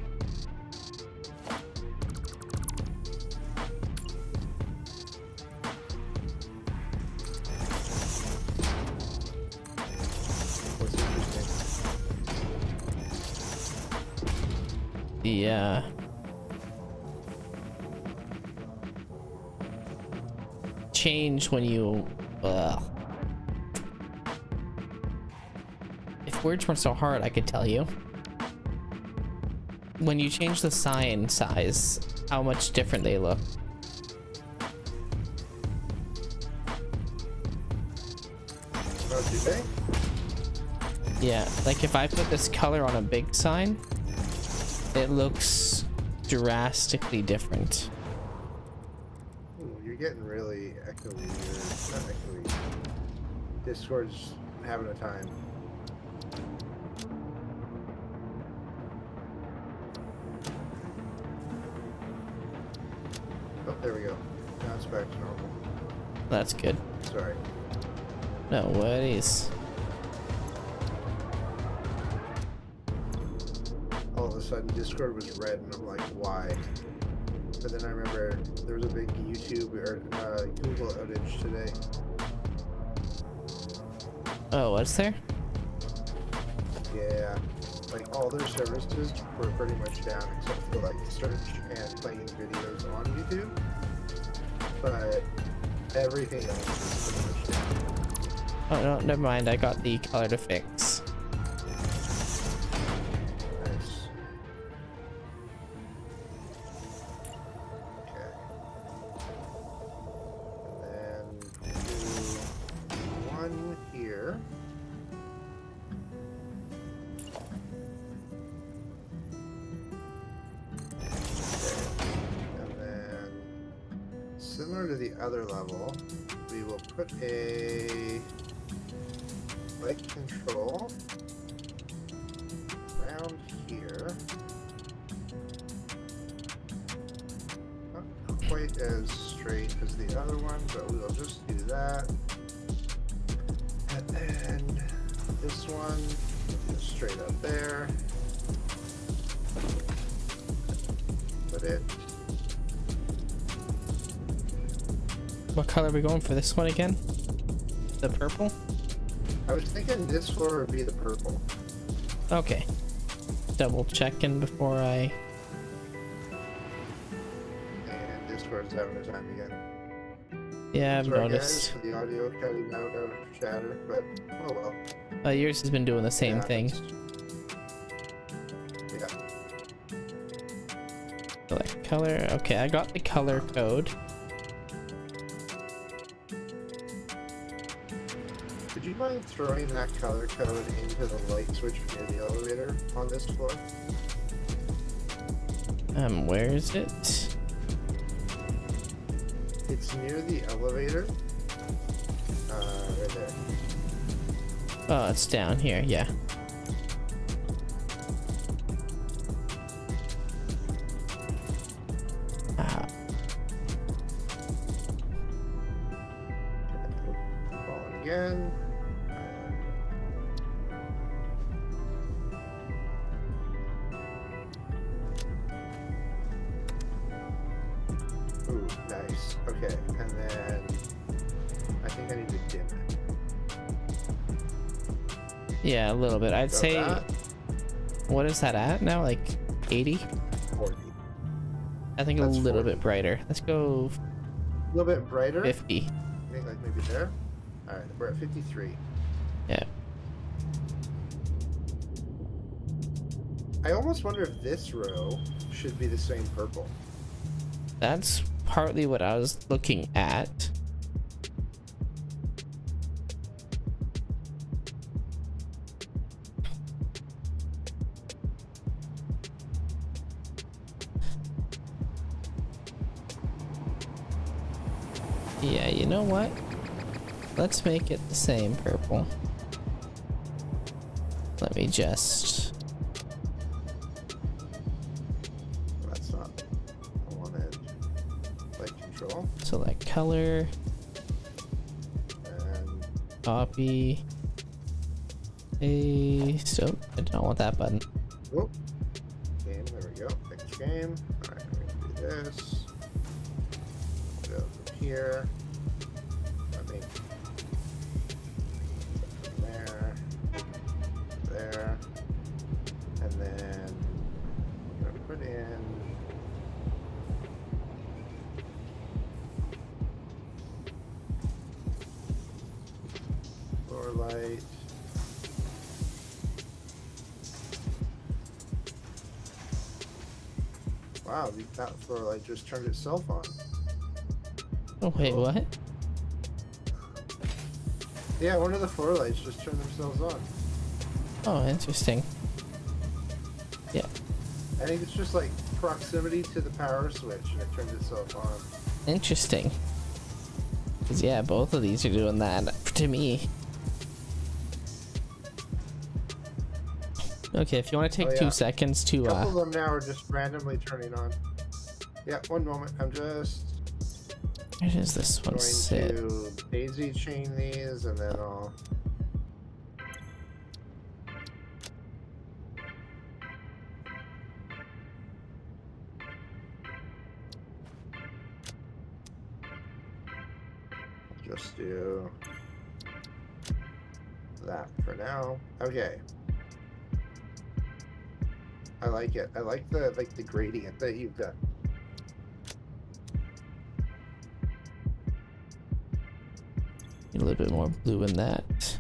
the change when you if words weren't so hard, I could tell you. When you change the sign size, how much different they look. Oh, do they? Yeah, like if I put this color on a big sign, it looks drastically different. Ooh, you're getting really echoey. Not echoey. Discord's having a time. Oh, there we go. Now it's back to normal. That's good. Sorry. No worries. All of a sudden, Discord was red, and I'm like, why? But then I remember there was a big YouTube or Google outage today. Oh, what's there? Yeah, like all their services were pretty much down except for like search and playing videos on YouTube. But everything else is pretty much down. Oh no, never mind. I got the color to fix. Nice. Okay. And then do one here. Similar to the other level, we will put a light control around here. Not quite as straight as the other one, but we will just do that. And then this one, just straight up there. Put it. What color are we going for this one again? The purple? I was thinking this floor would be the purple. Okay. Double checking before I... And Discord's having a time again. Yeah, I've Sorry noticed. guys for the audio cutting out of chatter, but oh well. Yours has been doing the same thing. Yeah. Select color. Okay, I got the color code. Would you mind throwing that color code into the light switch near the elevator on this floor? Where is it? It's near the elevator. Right there. Oh, it's down here, yeah. Ah, Falling again. Ooh, nice. Okay, and then I think I need to dim it. yeah, a little bit. I'd So say... that, What is that at now? Like 80? 40. I think That's a little 40. bit brighter. Let's go A little bit brighter. 50. I think like maybe there. Alright, we're at 53. Yeah. I almost wonder if this row should be the same purple. That's partly what I was looking at. Yeah, you know what? Let's make it the same purple. Let me just... That's not what I wanted. Light control. select color, And copy, paste. Oh, I don't want that button. whoop. Game, there we go. Next game. Alright, we're gonna do this. Put it over here. Let me put from there. There. And then I'm gonna put light. Wow, that floor light just turned itself on. Oh wait, what? Yeah, one of the floor lights just turned themselves on. Oh, interesting. Yeah. I think it's just like proximity to the power switch and it turned itself on. Interesting. 'Cause yeah, both of these are doing that to me. Okay, if you want to take 2 seconds to A couple of them now are just randomly turning on. Yeah, one moment. I'm just where does this one going sit? to daisy chain these and then I'll just do that for now. Okay. I like it. I like the gradient that you've got. Need a little bit more blue in that.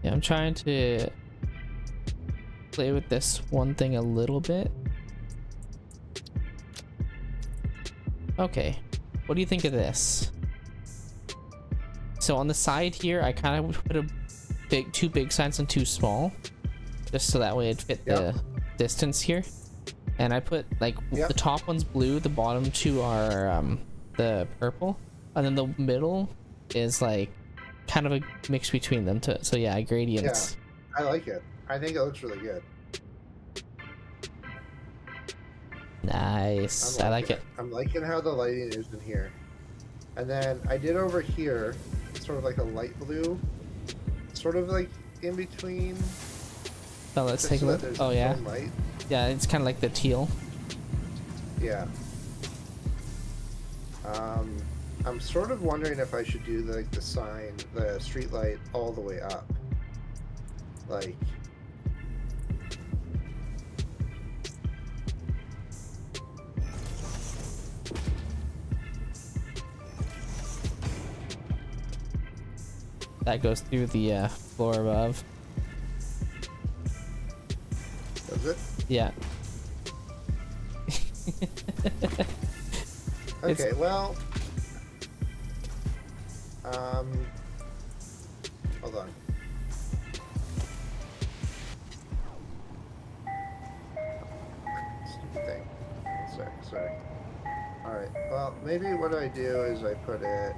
Yeah, I'm trying to play with this one thing a little bit. Okay, what do you think of this? So on the side here, I kind of put two big signs and 2 small, just so that way it'd fit the distance here. And I put like the top one's blue, the bottom 2 are the purple, and then the middle is like kind of a mix between them too. So yeah, gradients. Yeah, I like it. I think it looks really good. Nice. I like it. I'm liking how the lighting is in here. And then I did over here, sort of like a light blue, sort of like in between. Oh, let's take a look. Oh yeah. Light. Yeah, it's kind of like the teal. Yeah. I'm sort of wondering if I should do like the sign, the street light all the way up. Like. That goes through the floor above. Does it? Yeah. Okay, well, hold on. Stupid thing. Sorry. Alright, well, maybe what I do is I put it...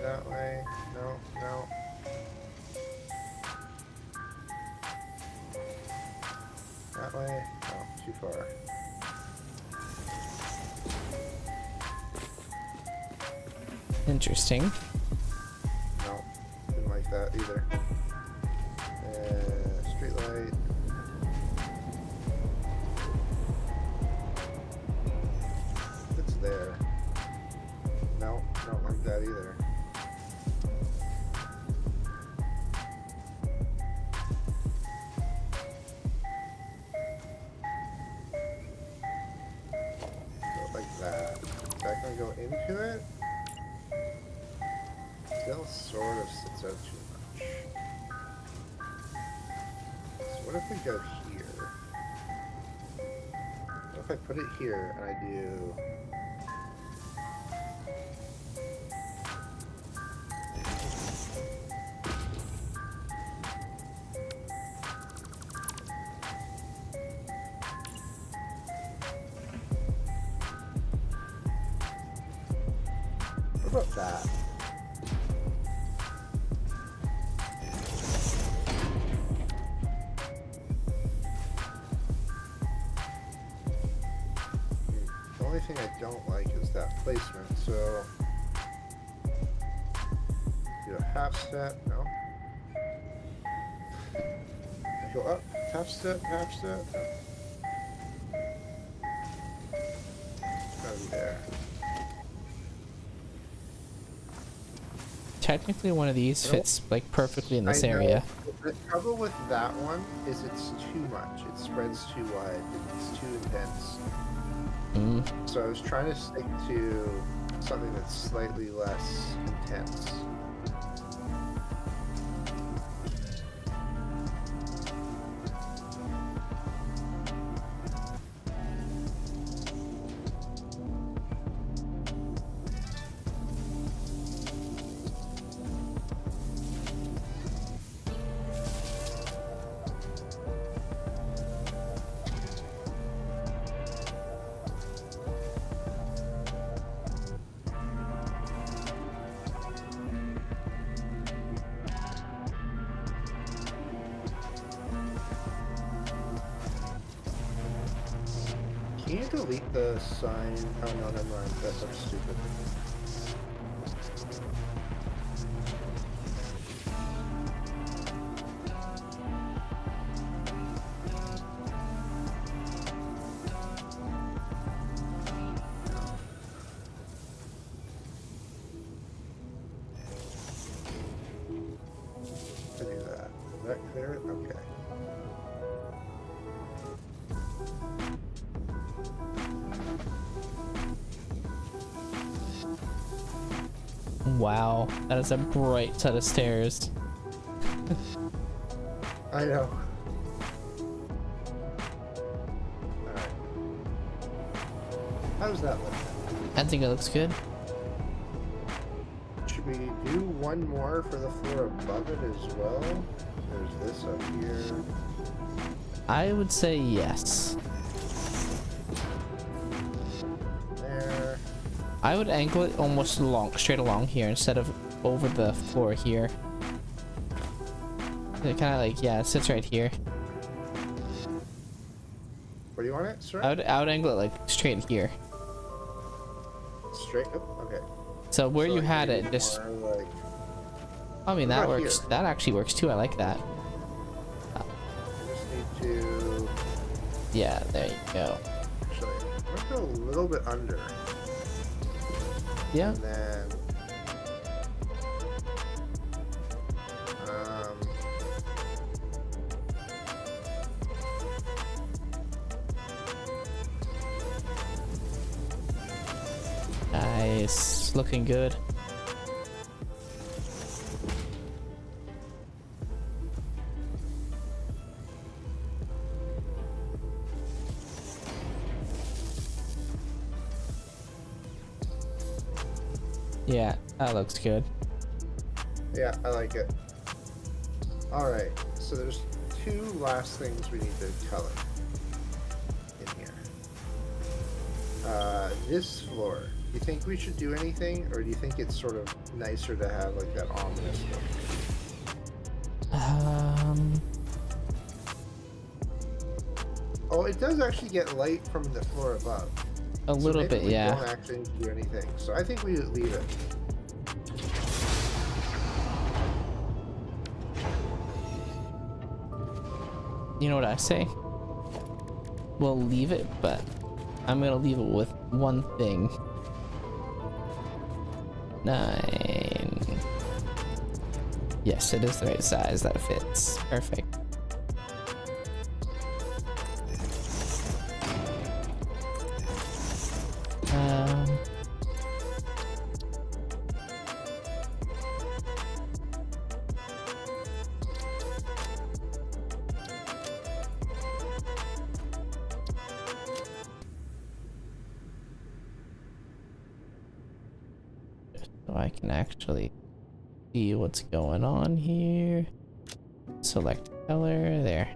That way. No. That way? No, too far. Interesting. No, didn't like that either. Street light. It's there. No, don't like that either. Go into it. Still sort of sits out too much. So what if we go here? What if I put it here and I do... What about that? The only thing I don't like is that placement, so do a half step, no. I go up, half step, no. It's gotta be there. technically one of these fits like perfectly in this I know. area. The trouble with that one is it's too much. It spreads too wide. It's too intense. So I was trying to stick to something that's slightly less intense. Can you delete the sign? Oh no, never mind. That looks stupid. I do that. Does that clear it? Okay. Wow, that is a bright set of stairs. I know. Alright. How does that look? I think it looks good. Should we do one more for the floor above it as well? There's this up here. I would say yes. There. I would angle it almost straight along here instead of over the floor here. It kind of like, yeah, it sits right here. Where do you want it, sir? I would angle it like straight here. Straight up? Okay. So where So, you like, had maybe it, just, more, like, I mean, what that about works. here? That actually works too. I like that. I just need to... Yeah, there you go. Actually, I'm gonna go a little bit under. Yeah. And then... Nice. Looking good. Yeah, that looks good. Yeah, I like it. Alright, so there's two last things we need to color in here. This floor, do you think we should do anything, or do you think it's sort of nicer to have like that ominous look? Oh, it does actually get light from the floor above. A little bit, We yeah. don't actually need to do anything, so I think we leave it. You know what I say? We'll leave it, but I'm gonna leave it with one thing. 9. Yes, it is the right size. That fits. Perfect. So I can actually see what's going on here. Select color there.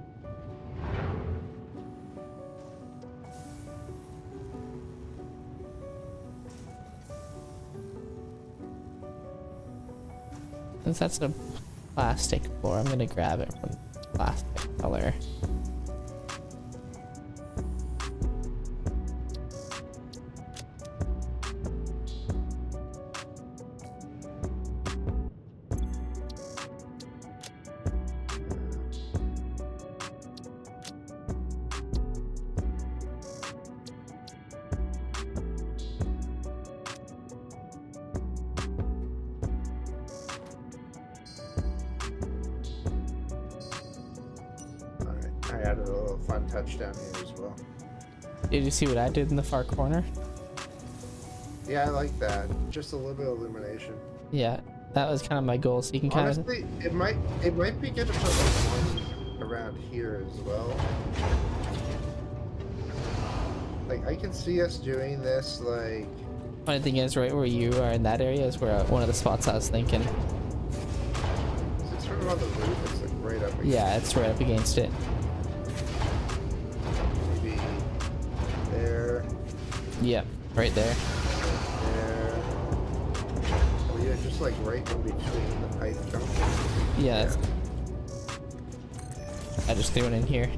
Since that's a plastic floor, I'm gonna grab it from plastic color. added a little fun touch down here as well. Did you see what I did in the far corner? Yeah, I like that. Just a little bit of illumination. Yeah, that was kind of my goal. So you can kind of. Honestly, it might be good to put like one around here as well. Like I can see us doing this like. Funny thing is, right where you are in that area is where one of the spots I was thinking. Is it sort of on the roof? It's like right up against. Yeah, it's right up against it. Maybe there. Yep, right there. There. Oh, yeah, just like right in between the pipe junction. Yeah, that's. I just threw it in here.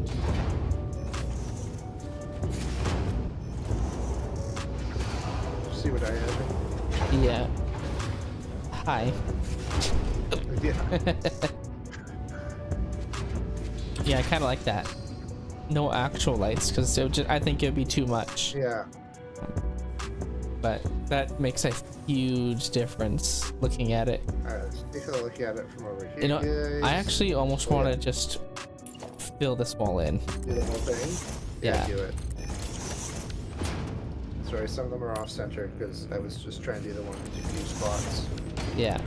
See what I have? Yeah. Hi. Yeah. Yeah, I kind of like that. No actual lights, because I think it would be too much. Yeah. But that makes a huge difference looking at it. Alright, let's take a look at it from over here. You know, guys. I actually almost want to just fill this wall in. Do the whole thing? Yeah. Do it. Sorry, some of them are off center because I was just trying to do the one with a few spots. Yeah.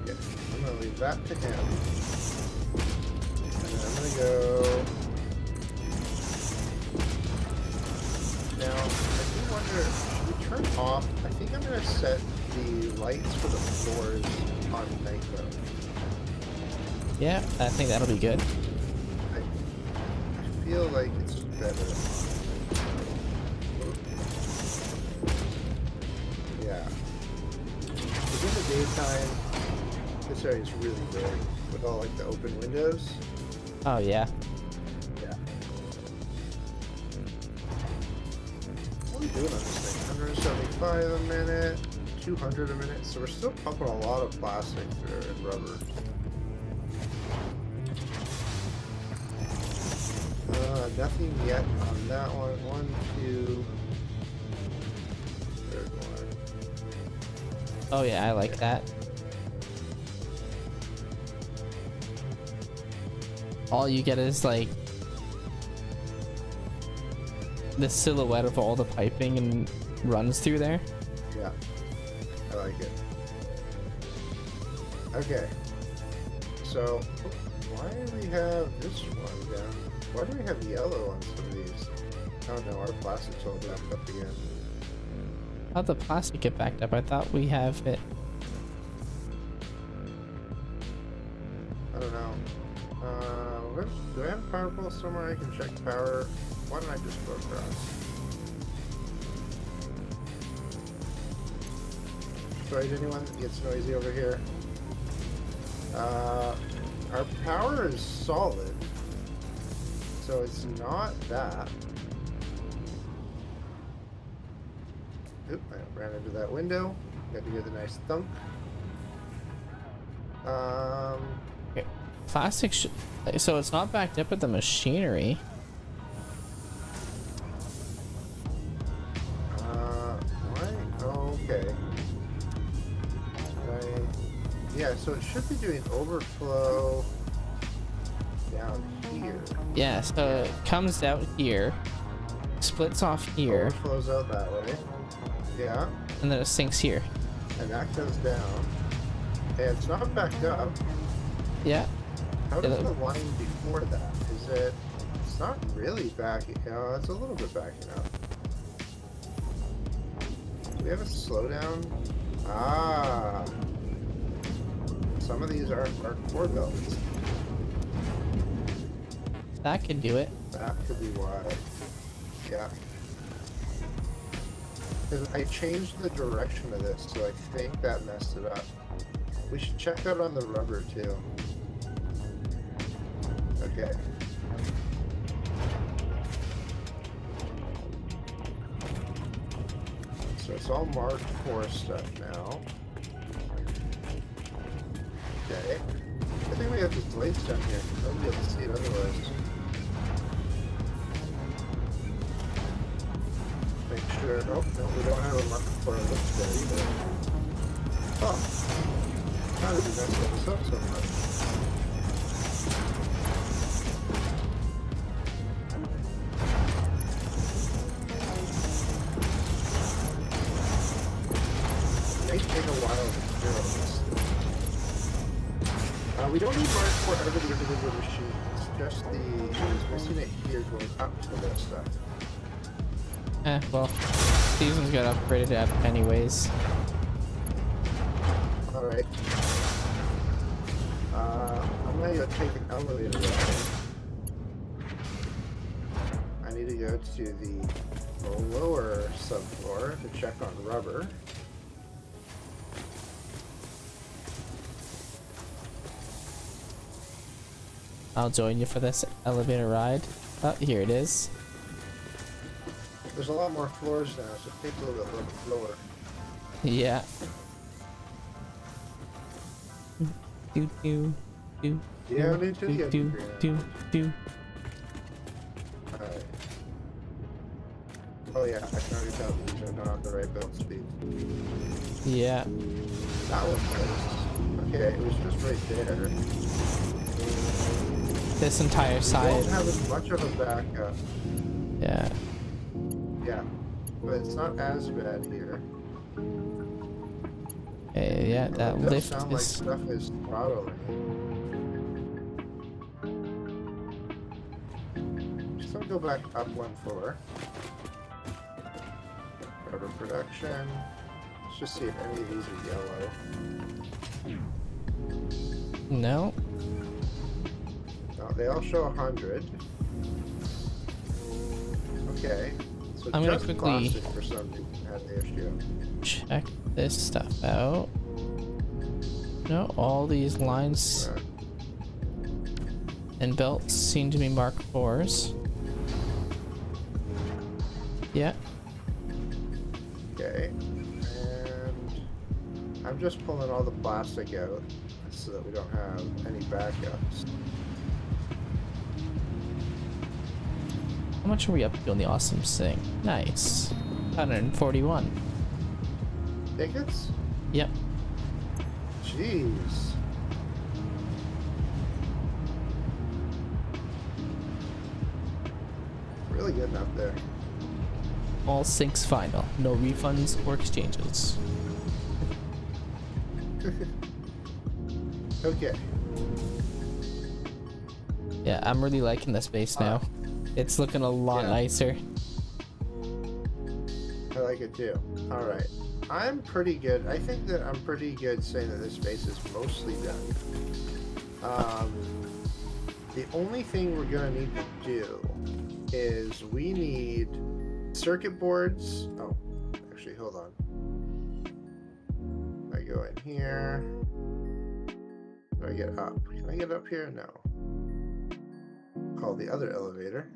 Okay, I'm gonna leave that to him. And then I'm gonna go. Now, I do wonder, should we turn off? I think I'm gonna set the lights for the floors on night mode. Yeah, I think that'll be good. I feel like it's better. Yeah. Because in the daytime, this area is really big with all like the open windows. Oh, yeah. Yeah. What are we doing on this thing? 175 a minute, 200 a minute. So we're still pumping a lot of plastic through and rubber. Nothing yet on that one. 1, 2. Third one. Oh, yeah, I like that. All you get is like the silhouette of all the piping and runs through there. Yeah, I like it. Okay, so why do we have this one down? Why do we have yellow on some of these? Oh no, our plastic's all backed up again. How'd the plastic get backed up? I thought we have it. I don't know. Do I have a power pole somewhere I can check power? Why don't I just go across? Sorry, anyone that gets noisy over here. Our power is solid, so it's not that. Oop, I ran into that window. Got to hear the nice thunk. Okay. Plastic so it's not backed up at the machinery. Why? Oh, okay. Yeah, so it should be doing overflow down here. Yeah, so it comes out here, splits off here, Overflows out that way. Yeah, and then it sinks here. and that goes down. And it's not backed up. Yeah. How does the line before that? Is it? It's not really backing. It's a little bit backing up. Do we have a slowdown? Ah. Some of these are core belts. That could do it. That could be why. Yeah. Because I changed the direction of this, so I think that messed it up. We should check that on the rubber too. Okay. So it's all marked for stuff now. Okay. I think we have these lights down here. I'll be able to see it otherwise. sure. Oh, no, we don't have a marker for it there either. Oh, how did you mess this up so much? It may take a while to clear all this. We don't need marks for every individual machine. It's just it's missing it here going up to this stuff. Well, Season's got upgraded up anyways. Alright. I'm gonna take an elevator ride. I need to go to the lower subfloor to check on rubber. I'll join you for this elevator ride. Oh, here it is. There's a lot more floors now, so it takes a little bit lower. Yeah. Do do do. Yeah, me too. Do do do do. Alright. Oh yeah, I can already tell these are not on the right build speed. Yeah. That one was. Okay, it was just right there. This entire We side. don't have as much of a backup. Yeah. Yeah, but it's not as bad here. Yeah, that It does lift sound like is. stuff is throttling. Just gonna go back up one floor. Rubber production. Let's just see if any of these are yellow. No. No, they all show 100. Okay. So I'm gonna just quickly plastic for some reason had the issue. check this stuff out. No, all these lines Right. and belts seem to be Mark 4s. Yeah. Okay. And I'm just pulling all the plastic out so that we don't have any backups. How much are we up to on the awesome thing? Nice. 141. Tickets? Yep. Jeez. Really getting up there. All syncs final. No refunds or exchanges. Okay. Yeah, I'm really liking this base now. It's looking a lot Yeah. nicer. I like it too. Alright. I'm pretty good. I think that I'm pretty good saying that this base is mostly done. The only thing we're gonna need to do is we need circuit boards. Oh, actually, hold on. I go in here. Do I get up? Can I get up here? No. Call the other elevator.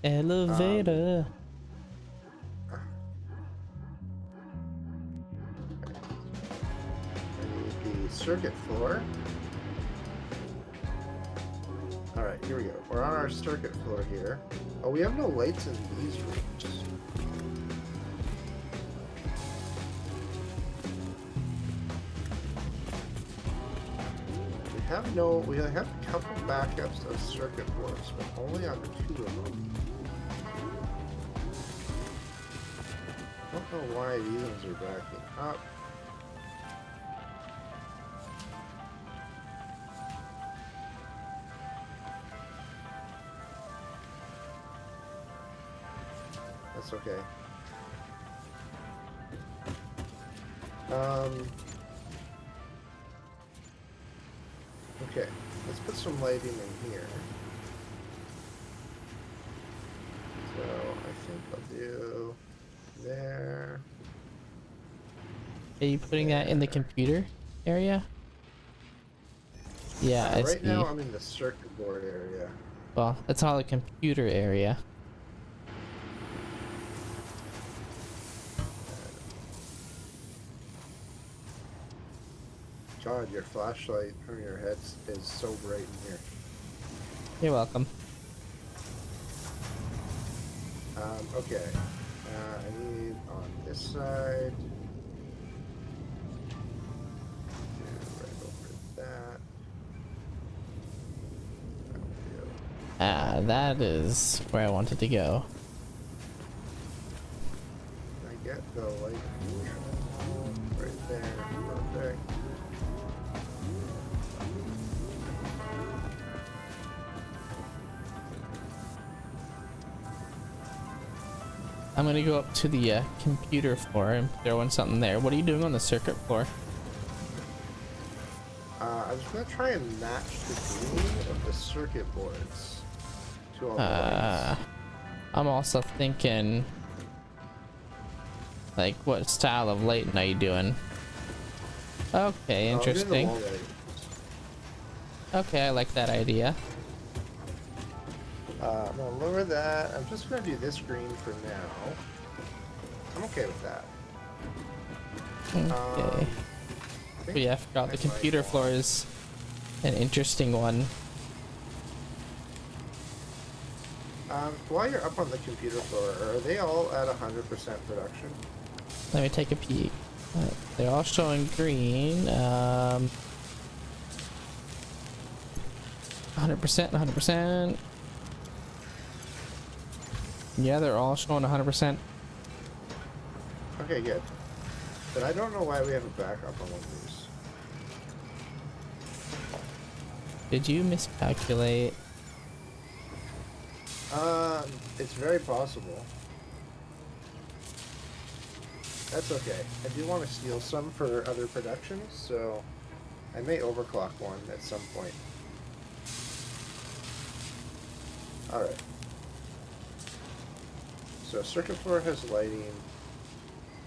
Elevator. I need the circuit floor. Alright, here we go. We're on our circuit floor here. Oh, we have no lights in these rooms. We have a couple backups of circuit boards, but only on 2 of them. I don't know why these ones are backing up. That's okay. Okay, let's put some lighting in here. So I think I'll do there. Are you putting that in the computer area? Yeah, I Right see. now I'm in the circuit board area. Well, that's all the computer area. God, your flashlight on your head is so bright in here. You're welcome. Okay. I need on this side. Do right over that. That will do. Ah, that is where I wanted to go. I get the light right there. Perfect. I'm gonna go up to the computer floor and throw in something there. What are you doing on the circuit floor? I was gonna try and match the green of the circuit boards to all the lights. I'm also thinking, like, what style of lighting are you doing? Okay, I'm doing the interesting. wall light. Okay, I like that idea. I'm gonna lower that. I'm just gonna do this green for now. I'm okay with that. Okay. But yeah, I forgot the computer floor is an interesting one. While you're up on the computer floor, are they all at 100% production? Let me take a peek. They're all showing green. 100%, 100%. Yeah, they're all showing 100%. Okay, good. But I don't know why we have a backup on one of these. Did you miscalculate? It's very possible. That's okay. I do want to steal some for other productions, so I may overclock one at some point. Alright. So circuit floor has lighting.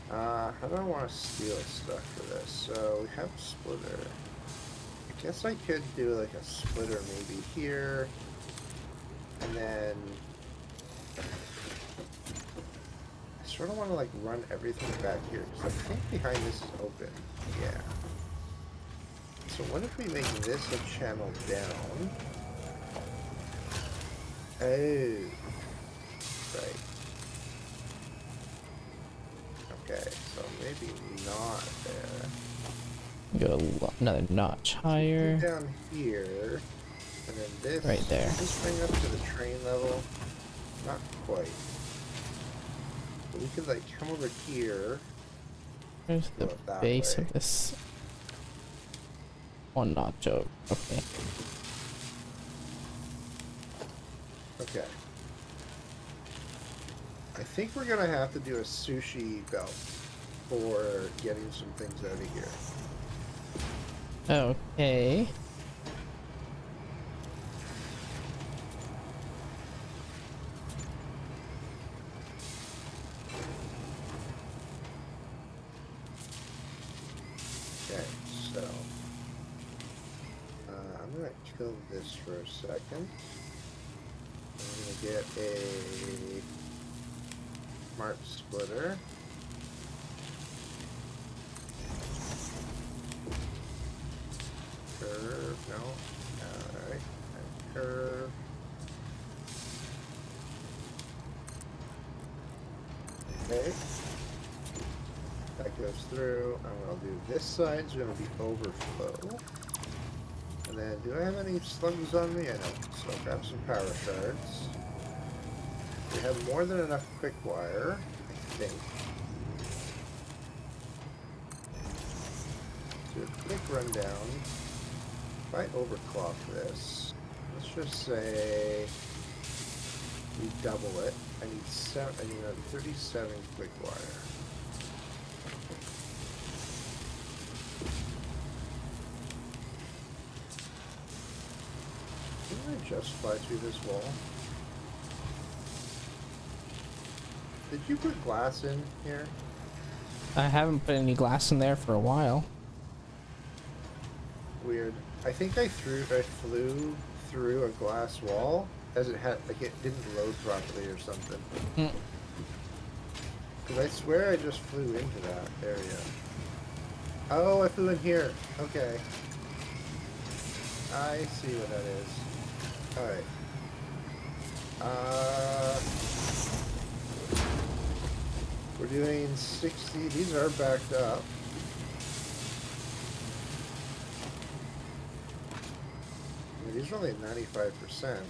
How do I want to steal stuff for this? So we have a splitter. I guess I could do like a splitter maybe here. And then I sort of want to like run everything back here because I think behind this is open. Yeah. So what if we make this a channel down? Oh. Right. Okay, so maybe not there. Go another notch higher. Down here, and then this. Right there. Just bring up to the train level. Not quite. But we could like come over here. There's the Go that base way. of this one notch over. Okay. Okay. I think we're gonna have to do a sushi belt for getting some things out of here. Okay. Okay, so I'm gonna kill this for a second. I'm gonna get a smart splitter. Curve, no. Alright, and curve. Okay. That goes through, and what I'll do this side's gonna be overflow. And then, do I have any slugs on me? I don't. So I'll grab some power shards. We have more than enough quick wire, I think. Do a quick rundown. If I overclock this, let's just say we double it. I need another 37 quick wire. Didn't I just fly through this wall? Did you put glass in here? I haven't put any glass in there for a while. Weird. I think I flew through a glass wall as it had, like it didn't load properly or something. Because I swear I just flew into that area. Oh, I flew in here. Okay. I see what that is. Alright. We're doing 60. These are backed up. I mean, these are only at 95%.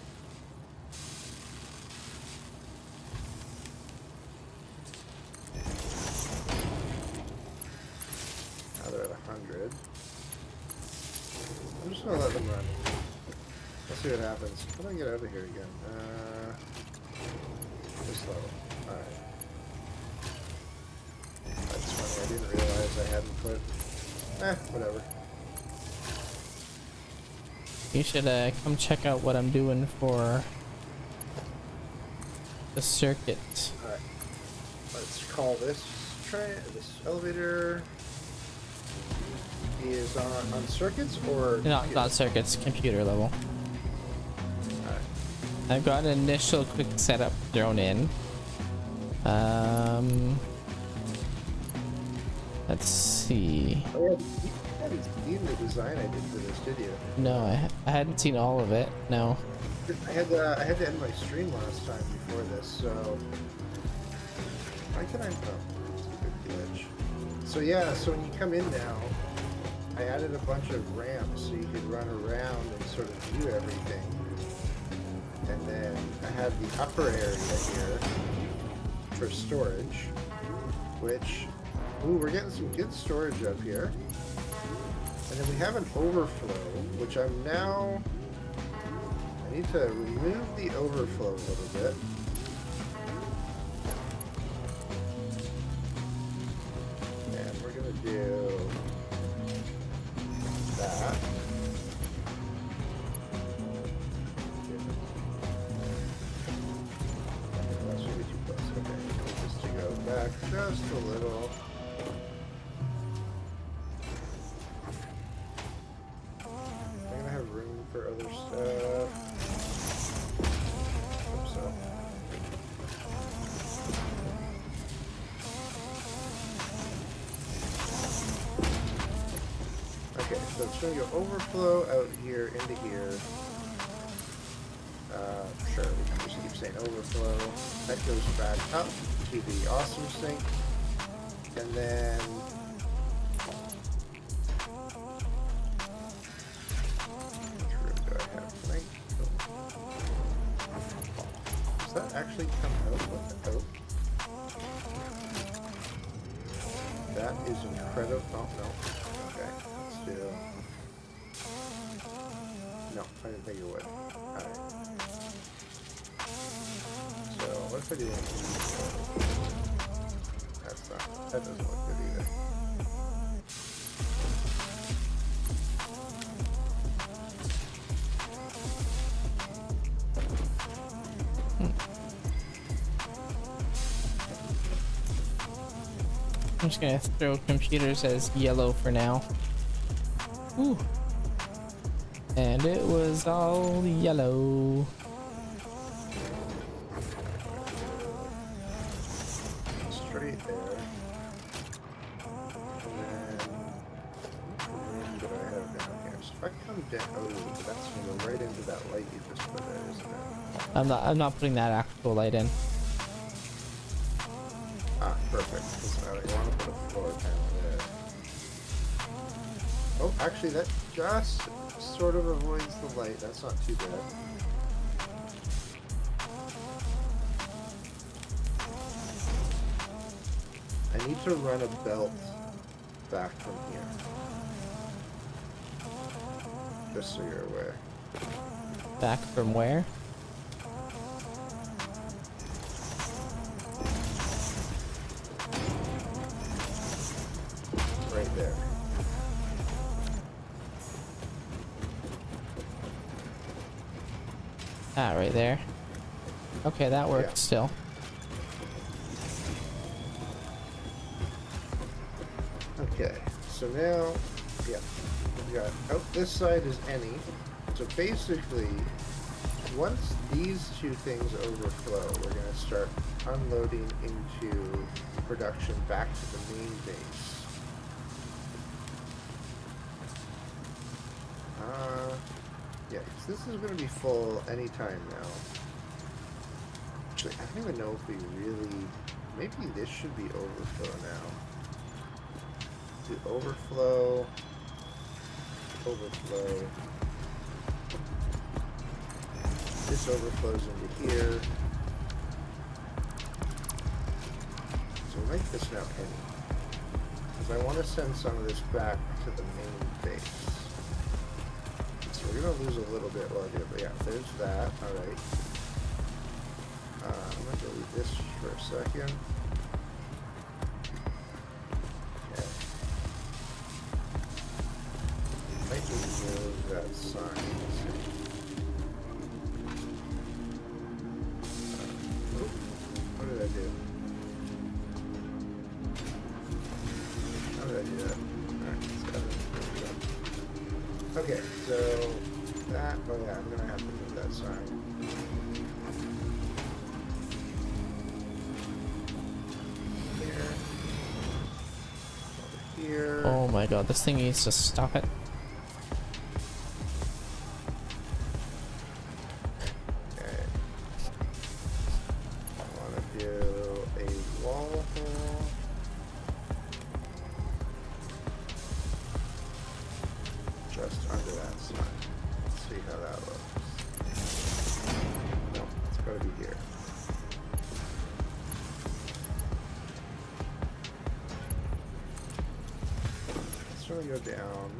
Now they're at 100. I'm just gonna let them run. Let's see what happens. How do I get out of here again? This level. Alright. That's funny, I didn't realize I hadn't put... whatever. You should come check out what I'm doing for the circuit. Alright. Let's call this this elevator is on circuits or... No, not circuits, computer level. Alright. I've got an initial quick setup thrown in. Let's see. Oh, yeah, you hadn't seen the design I did for this, did you? No, I hadn't seen all of it. No. I had to end my stream last time before this, so... Why can I... Oh, it's a good glitch. So yeah, so when you come in now, I added a bunch of ramps so you could run around and sort of view everything. And then I had the upper area here for storage, which, ooh, we're getting some good storage up here. And then we have an overflow, which I need to remove the overflow a little bit. And we're gonna do that. That's really too close. Okay, just to go back just a little. I'm gonna have room for other stuff. Hope so. Okay, so it's going to go overflow out here into here. Sure, we can just keep saying overflow. That goes back up to the awesome sink. And then... Which room do I have? Right? Does that actually come out with the oak? That is incredible. Oh, no. Okay, let's do... No, I didn't think it would. Alright. So, what if I do one? That doesn't look good either. I'm just gonna throw computers as yellow for now. Ooh. And it was all yellow. Straight there. And then... What do I have down here? So if I come down... Oh, that's going to go right into that light you just put there, isn't it? I'm not putting that actual light in. Ah, perfect. Because I want to put a floor panel there. Oh, actually, that just sort of avoids the light. That's not too bad. I need to run a belt back from here. Just so you're aware. Back from where? Right there. Ah, right there. Okay, that works Yeah. still. Okay, so now, yeah, we've got out this side is any. So basically, once these two things overflow, we're going to start unloading into production back to the main base. Yeah, 'cause this is going to be full anytime now. Actually, I don't even know if we really maybe this should be overflow now. Do overflow. Overflow. This overflows into here. So we'll make this now any. Because I want to send some of this back to the main base. So we're going to lose a little bit while I do it. But yeah, there's that. Alright. I'm going to delete this for a second. Okay. Might remove that sign. Let's see. What did I do? How did I do that? Alright, 7. Okay, so that, oh yeah, I'm gonna have to move that sign. Here. Over here. Oh my god, this thing needs to stop it. Go down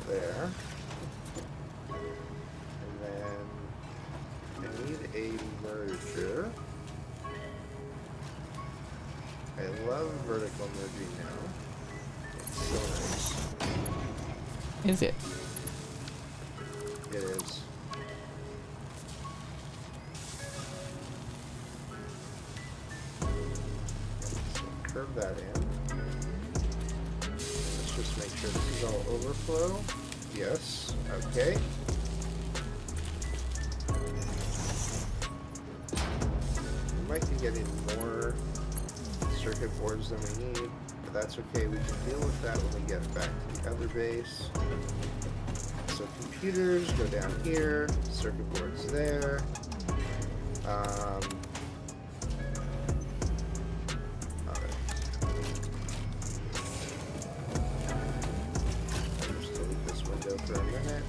there, and then I need a merger. I love vertical merging now. It's so nice. Is it? It is. So curve that in. Just make sure this is all overflow. Yes. Okay. We might be getting more circuit boards than we need, but that's okay. We can deal with that when we get back to the other base. So computers go down here. Circuit boards there. For a minute.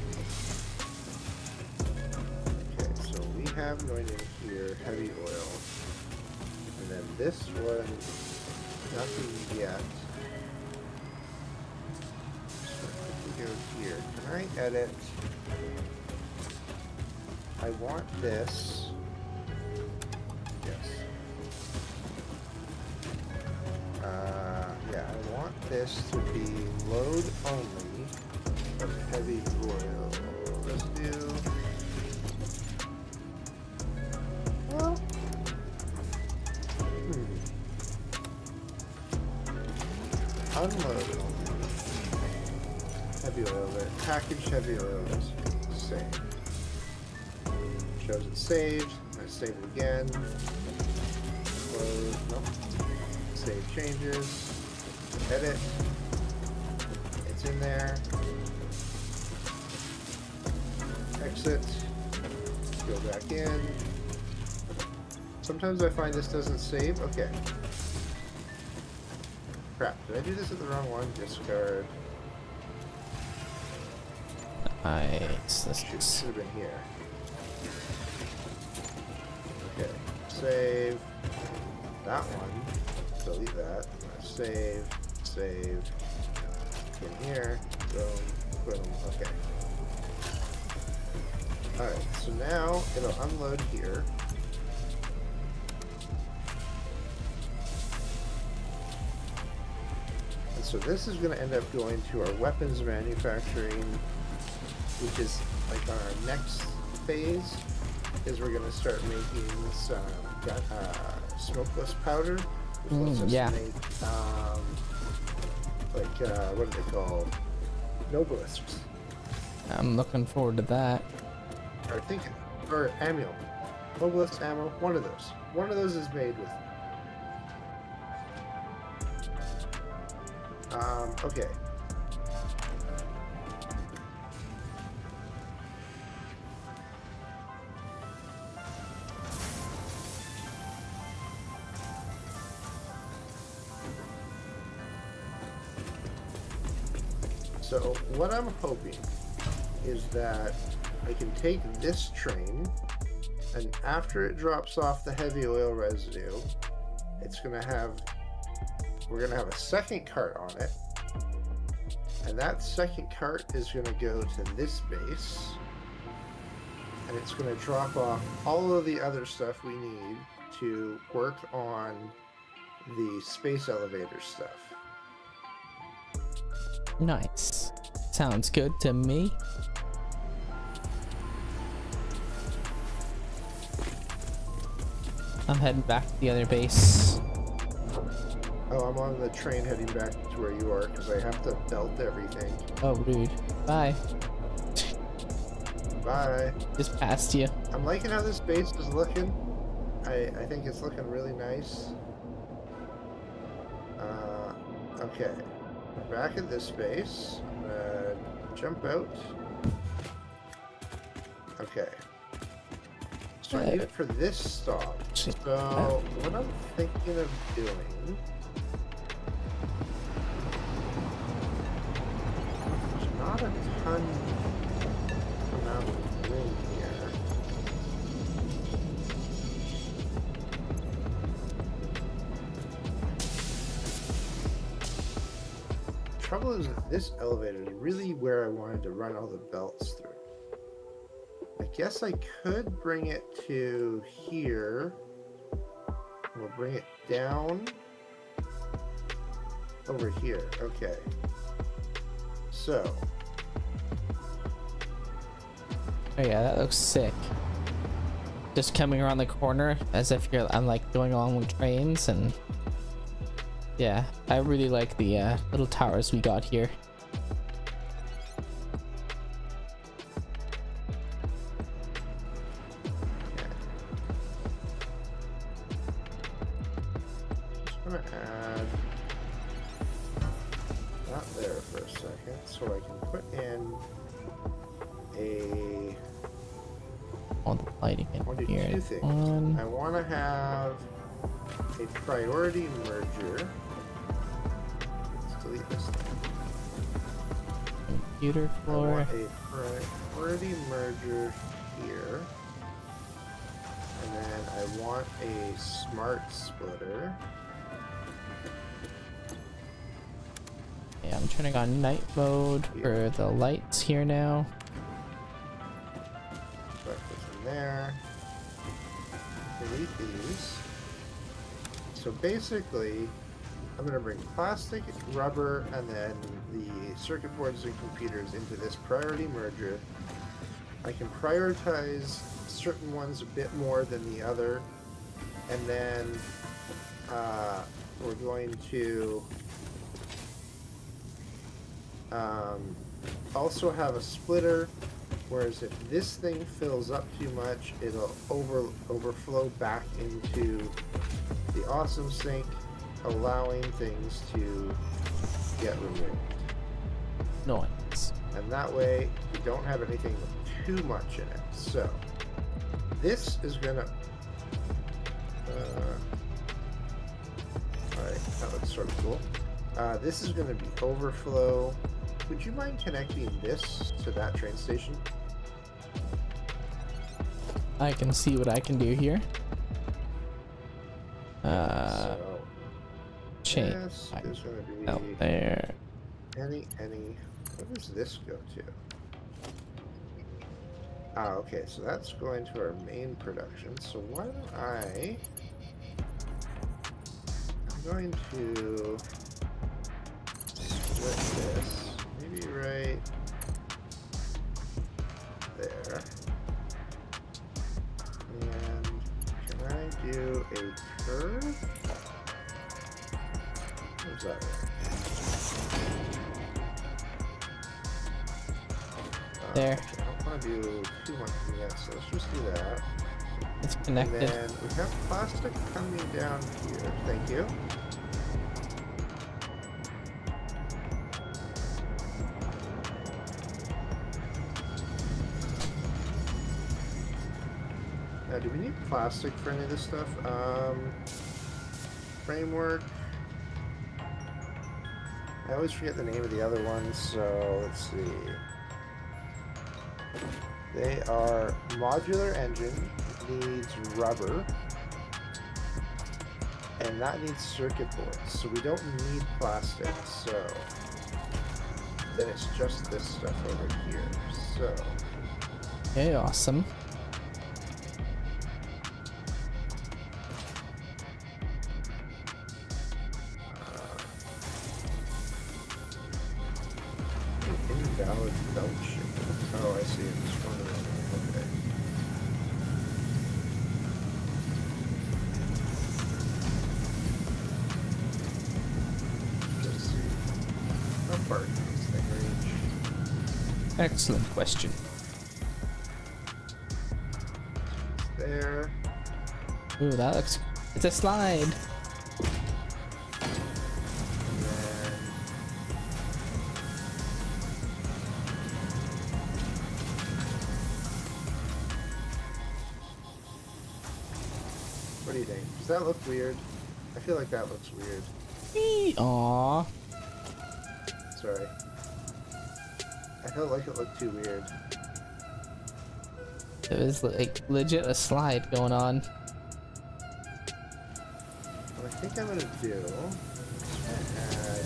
Okay, so we have going in here heavy oil, and then this one, nothing yet. So if we go here, can I edit? I want this. Yes. Yeah, I want this to be load only. Of heavy oil residue. Well, unload heavy oil there. Packaged heavy oil is saved. Shows it saved. I save it again. Close. Nope. Save changes. Edit. It's in there. Exit, go back in. Sometimes I find this doesn't save. Okay. Crap, did I do this at the wrong one? Discard. Nice. This Should have been here. Okay, save. That one. Delete that. Save. Save. In here. Boom. Boom. Okay. Alright, so now it'll unload here. And so this is going to end up going to our weapons manufacturing, which is like our next phase, is we're going to start making some smokeless powder, which lets us make, what are they called? Nobilisks. I'm looking forward to that. Or thinking, or ammo. Obelisk ammo, one of those. One of those is made with. Okay. So what I'm hoping is that I can take this train, and after it drops off the heavy oil residue, we're gonna have a second cart on it, and that second cart is gonna go to this base, and it's gonna drop off all of the other stuff we need to work on the space elevator stuff. Nice. Sounds good to me. I'm heading back to the other base. Oh, I'm on the train heading back to where you are because I have to belt everything. Oh, rude. Bye. Bye. Just passed you. I'm liking how this base is looking. I think it's looking really nice. Okay. Back at this base. I'm gonna jump out. Okay. So I need it for this stop. So what I'm thinking of doing, there's not a ton amount of room here. Trouble is that this elevator is really where I wanted to run all the belts through. I guess I could bring it to here. We'll bring it down over here. Okay. So. Oh yeah, that looks sick. Just coming around the corner as if I'm like going along with trains, and yeah, I really like the little towers we got here. Add that there for a second so I can put in a All the lighting in I want to do here. two things. I want to have a priority merger. Let's delete this thing. Computer I floor. want a priority merger here. And then I want a smart splitter. Yeah, I'm turning on night mode for the lights here now. Put this in there. Delete these. So basically, I'm going to bring plastic, rubber, and then the circuit boards and computers into this priority merger. I can prioritize certain ones a bit more than the other, and then we're going to also have a splitter, whereas if this thing fills up too much, it'll overflow back into the awesome sink, allowing things to get removed. Nice. And that way we don't have anything with too much in it. So this is gonna alright, that looks sort of cool. This is gonna be overflow. Would you mind connecting this to that train station? I can see what I can do here. So Chain this is gonna be out there. any. Where does this go to? Ah, okay, so that's going to our main production. So why don't I'm going to split this, maybe right there. And can I do a curve? What's that way? There. Okay, I don't want to do too much yet, so let's just do that. It's connected. And then we have plastic coming down here. Thank you. Now, do we need plastic for any of this stuff? Framework. I always forget the name of the other ones, so let's see. They are modular engine, needs rubber, and that needs circuit boards, so we don't need plastic, so then it's just this stuff over here, so Okay, awesome. invalid belt shape. Oh, I see, it's one of them. Okay. Let's see. How far can this thing reach? Excellent question. There. Ooh, that looks... It's a slide. And then what do you think? Does that look weird? I feel like that looks weird. Aww. Sorry. I felt like it looked too weird. It was like legit a slide going on. What I think I'm gonna do is add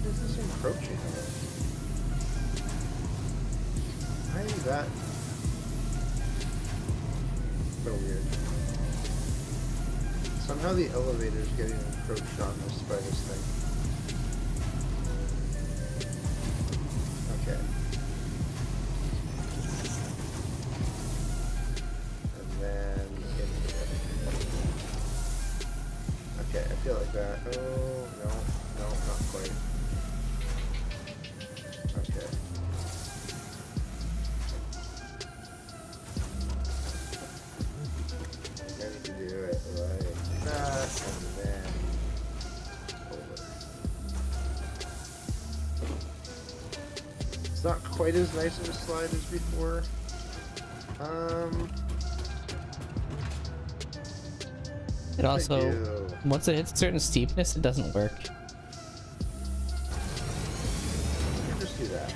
this is encroaching on it. Why is that so weird? Somehow the elevator is getting encroached on this by this thing. Okay. And then into it. Okay, I feel like that. Oh, no, not quite. Okay. I need to do it like that, and then over. It's not quite as nice of a slide as before. It also, do? once it hits a certain steepness, it doesn't work. Just do that.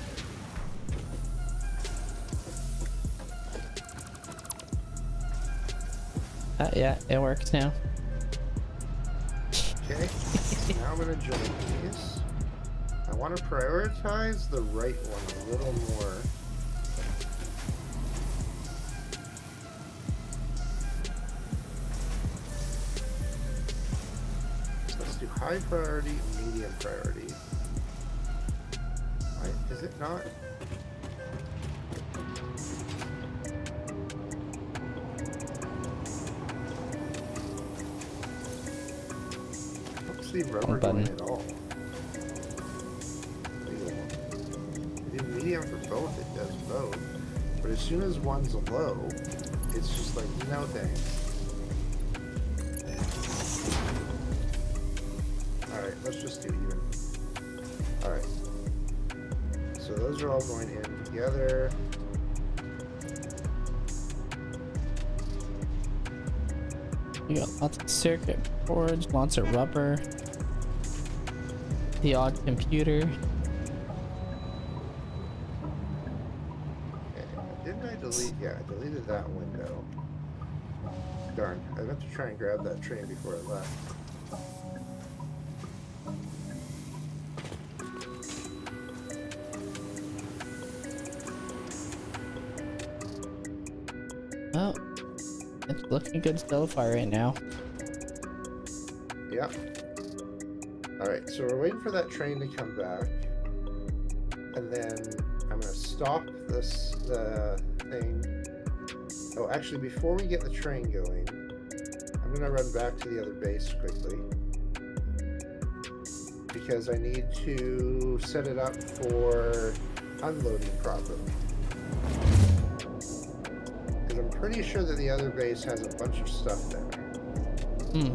Yeah, it works now. Okay. Now I'm gonna join these. I want to prioritize the right one a little more. Let's do high priority, medium priority. Is it not? I don't see rubber going at all. I do medium for both, it does both. But as soon as one's low, it's just like, no thanks. Alright, let's just do even. Alright. So those are all going in together. You got lots of circuit boards, lots of rubber, the odd computer. Okay. Didn't I delete? Yeah, I deleted that window. Darn, I meant to try and grab that train before I left. Well, it's looking good so far right now. Yep. Alright, so we're waiting for that train to come back. And then I'm gonna stop the thing. Oh, actually, before we get the train going, I'm gonna run back to the other base quickly. Because I need to set it up for unloading properly. Because I'm pretty sure that the other base has a bunch of stuff there.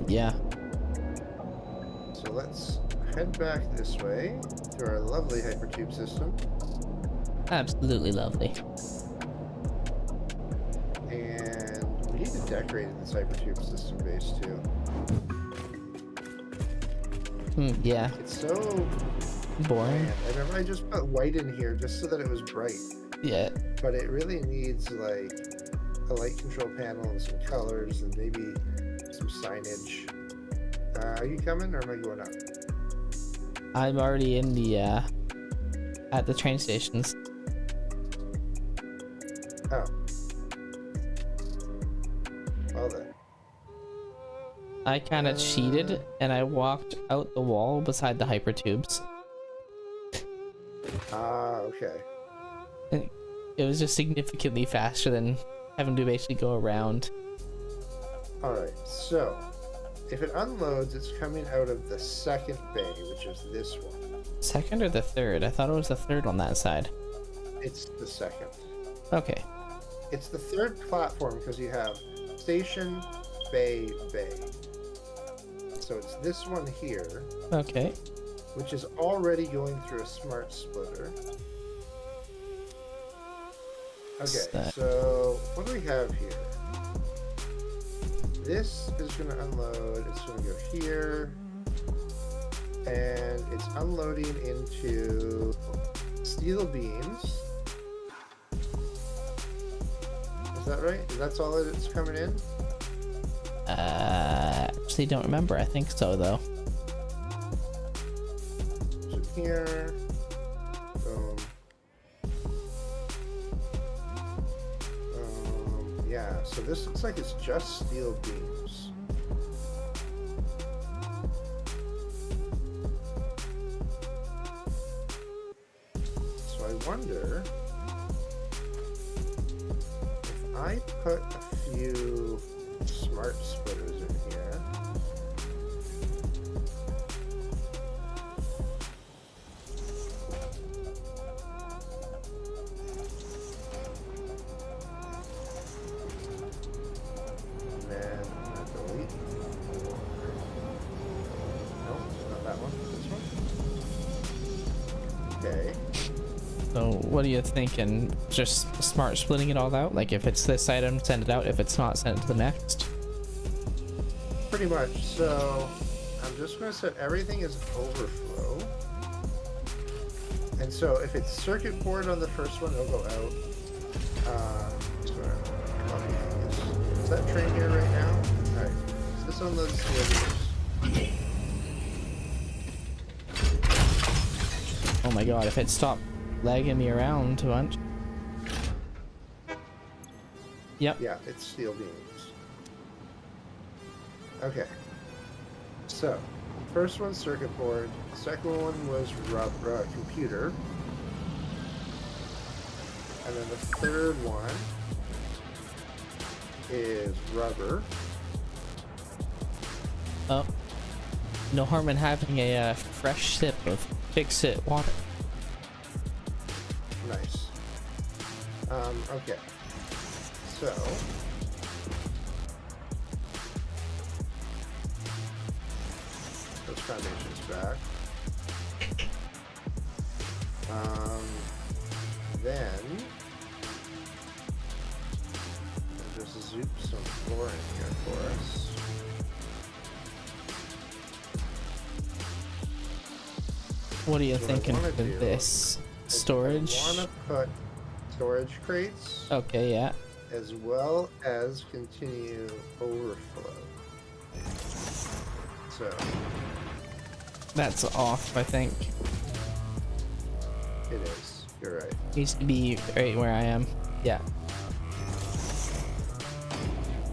Yeah. So let's head back this way to our lovely hypertube system. Absolutely lovely. And we need to decorate this hypertube system base too. Yeah. It's so boring. bland. I remember I just put white in here just so that it was bright. Yeah. But it really needs like a light control panel and some colors and maybe some signage. Are you coming or am I going up? I'm already in the at the train stations. Oh. Well then. I kind of cheated and I walked out the wall beside the hypertubes. Ah, okay. And it was just significantly faster than having to basically go around. Alright, so if it unloads, it's coming out of the second bay, which is this one. Second or the third? I thought it was the third on that side. It's the second. Okay. It's the third platform because you have station, bay, bay. So it's this one here, Okay. which is already going through a smart splitter. Okay, so what do we have here? This is going to unload. It's going to go here. And it's unloading into steel beams. Is that right? That's all that it's coming in? Actually don't remember. I think so though. So here. Boom. Yeah, so this looks like it's just steel beams. So I wonder if I put a few smart splitters in here. And then delete. No, not that one. This one. Okay. So what are you thinking? Just smart splitting it all out? Like if it's this item, send it out. If it's not, send it to the next. Pretty much. So I'm just going to set everything as overflow. And so if it's circuit board on the first one, it'll go out. Just gonna copy this. Is that train here right now? Alright. So this unloads the others. Oh my god, if it stopped lagging me around too much. Yep. Yeah, it's steel beams. Okay. So, first one's circuit board. Second one was computer. And then the third one is rubber. Oh. No harm in having a fresh sip of fix-it water. Nice. Okay. So those foundations back. Then we'll just zoop some flooring here for us. What are you So what I thinking wanna for do this? Storage? I want to put storage crates Okay, yeah. as well as continue overflow. So That's off, I think. it is. You're right. Needs to be right where I am. Yeah.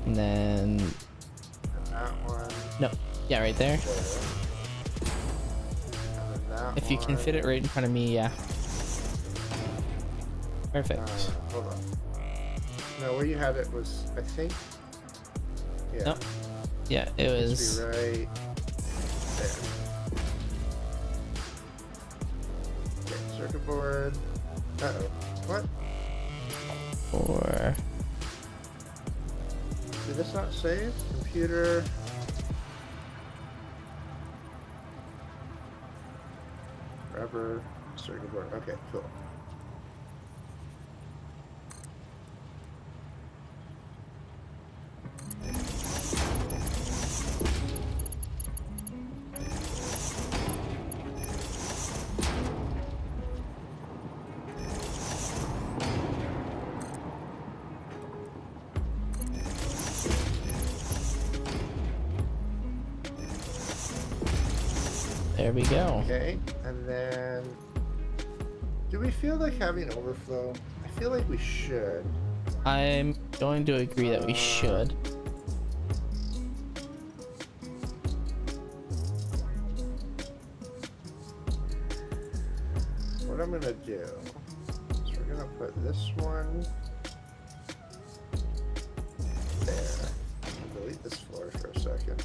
And then... And that one. No. Yeah, right there. There. And then that If you can one. fit it right in front of me, yeah. Perfect. Hold on. No, where you had it was, I think. Yeah. Nope. Yeah, it It was... should be right there. Okay, circuit board. Uh-oh. What? for... Did this not save? Computer. forever. Circuit board. Okay, cool. There we go. Okay, and then do we feel like having overflow? I feel like we should. I'm going to agree that we should. What I'm gonna do is we're gonna put this one there. I'll delete this floor for a second.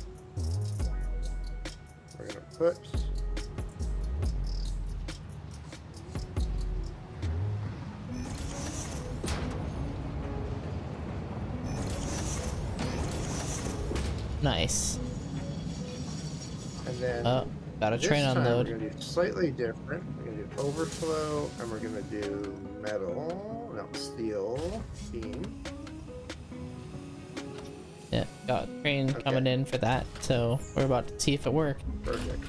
We're gonna put Nice. and then Oh, got a this train time unload. we're gonna do slightly different. We're gonna do overflow, and we're gonna do metal, no, steel beam. Yeah, got a train coming in for that, so we're about to see if it works. Perfect.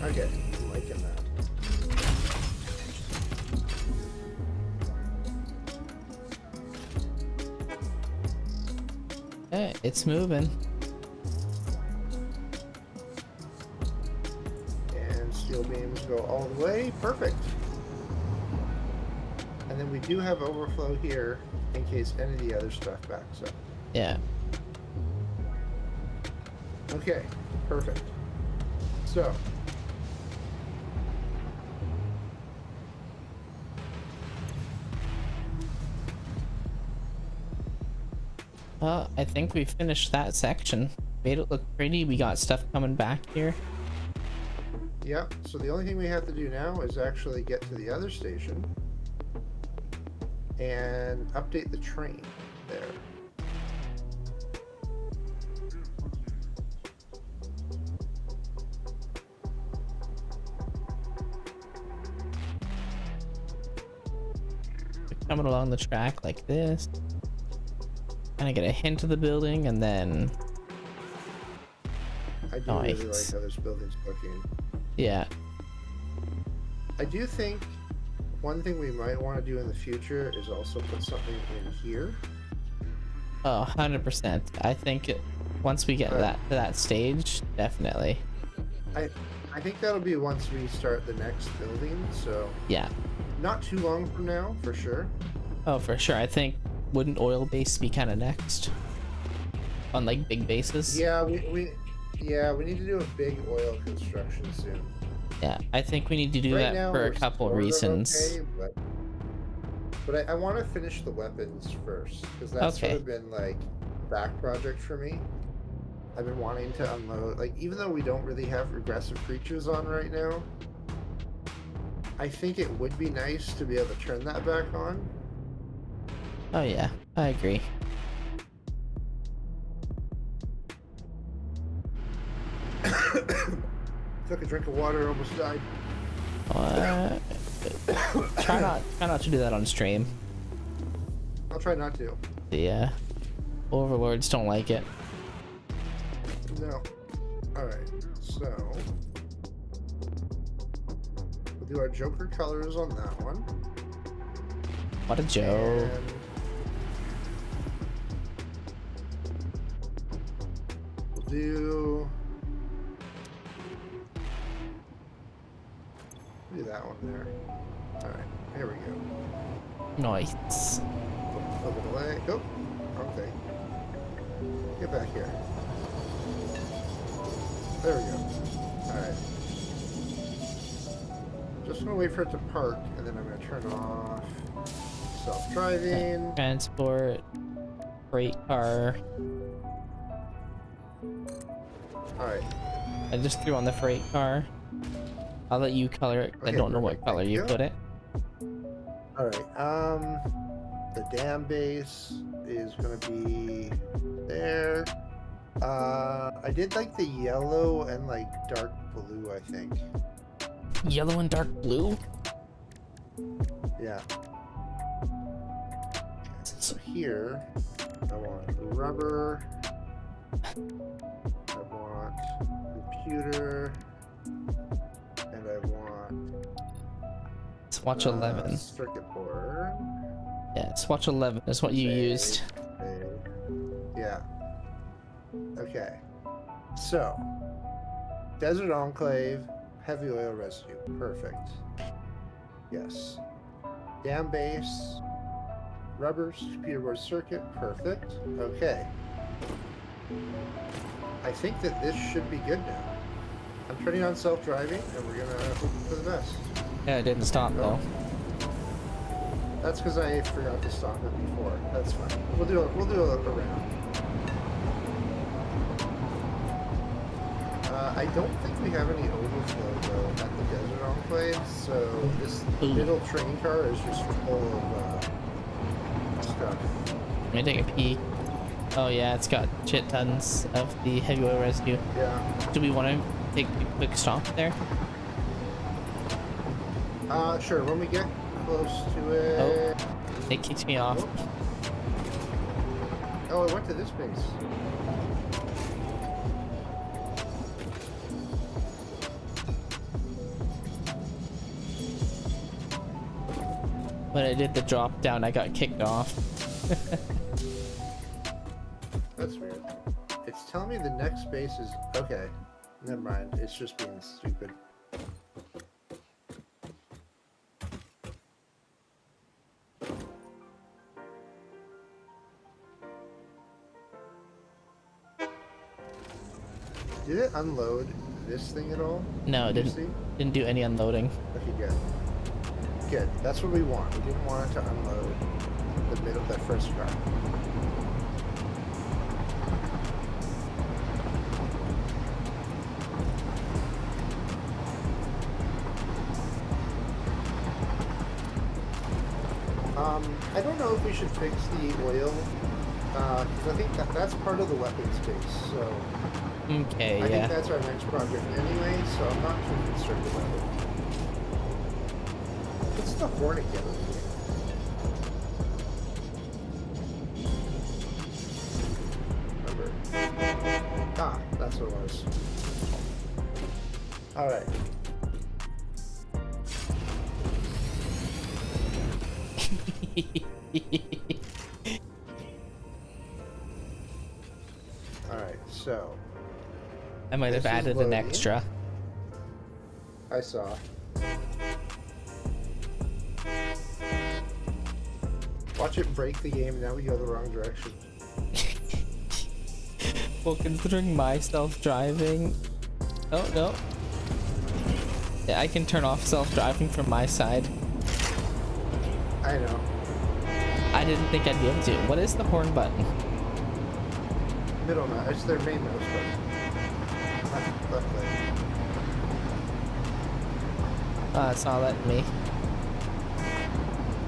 Okay, I'm liking that. Hey, it's moving. And steel beams go all the way. Perfect. And then we do have overflow here in case any of the other stuff backs up. Yeah. Okay, perfect. So, I think we finished that section. Made it look pretty. We got stuff coming back here. yep. So the only thing we have to do now is actually get to the other station and update the train there. Coming along the track like this. Kind of get a hint of the building, and then I do really like Nice. how this building's looking. yeah, I do think one thing we might want to do in the future is also put something in here. oh, 100%. I think once we get that stage, definitely. I think that'll be once we start the next building, so Yeah. not too long from now, for sure. Oh, for sure. I think wouldn't oil base be kind of next on like big bases? Yeah, we need to do a big oil construction soon. Yeah, I think we need to do Right that now, for a we're couple sort of reasons. okay, but I want to finish the weapons first, because that's sort Okay. of been like a back project for me. I've been wanting to unload, like, even though we don't really have regressive creatures on right now, I think it would be nice to be able to turn that back on. Oh yeah, I agree. Took a drink of water, almost died. Try not to do that on stream. I'll try not to. The overlords don't like it. No. Alright, so we'll do our Joker colors on that one. What a joke. And we'll do that one there. Alright, here we go. Nice. Flip it away. Oh, wrong thing. Get back here. There we go. Alright. Just gonna wait for it to park, and then I'm gonna turn off self-driving. Transport, freight car. Alright. I just threw on the freight car. I'll let you color it. I Okay, don't know perfect. what color Thank you you. put it. Alright, The dam base is gonna be there. I did like the yellow and like dark blue, I think. Yellow and dark blue? Yeah. So here, I want rubber. I want computer. And I want Swatch 11. circuit board. Yeah, Swatch 11 is what you used. Yeah. Okay. So, Desert Enclave, heavy oil residue. Perfect. Yes. Dam base, rubbers, computer board circuit. Perfect. Okay. I think that this should be good now. I'm turning on self-driving, and we're gonna hope for the best. Yeah, it didn't stop though. That's because I forgot to stop it before. That's fine. We'll do a look around. I don't think we have any overflow though at the Desert Enclave, so this middle train car is just full of stuff. Let me take a peek. Oh yeah, it's got shit tons of the heavy oil residue. Yeah. Do we want to take a quick stop there? Sure. When we get close to it. Oh, it kicks me off. Oh, it went to this base. When I did the drop down, I got kicked off. That's weird. It's telling me the next base is okay. Never mind. It's just being stupid. Did it unload this thing at all? No, it Did you didn't do any unloading. Okay, good. Good. That's what we want. We didn't want it to unload the middle, that first car. I don't know if we should fix the oil, because I think that's part of the weapons base, so... Okay, I yeah. think that's our next project anyway, so I'm not too concerned about it. What's the Hornet get over here? Remember. Ah, that's what it was. Alright. Alright, so... I might have added an extra. I saw. Watch it break the game, now we go the wrong direction. Well, considering my self-driving... Oh, no. Yeah, I can turn off self-driving from my side. I know. I didn't think I'd be able to. What is the horn button? Middle mouse. It's their main mouse button. Left click. It's not letting me.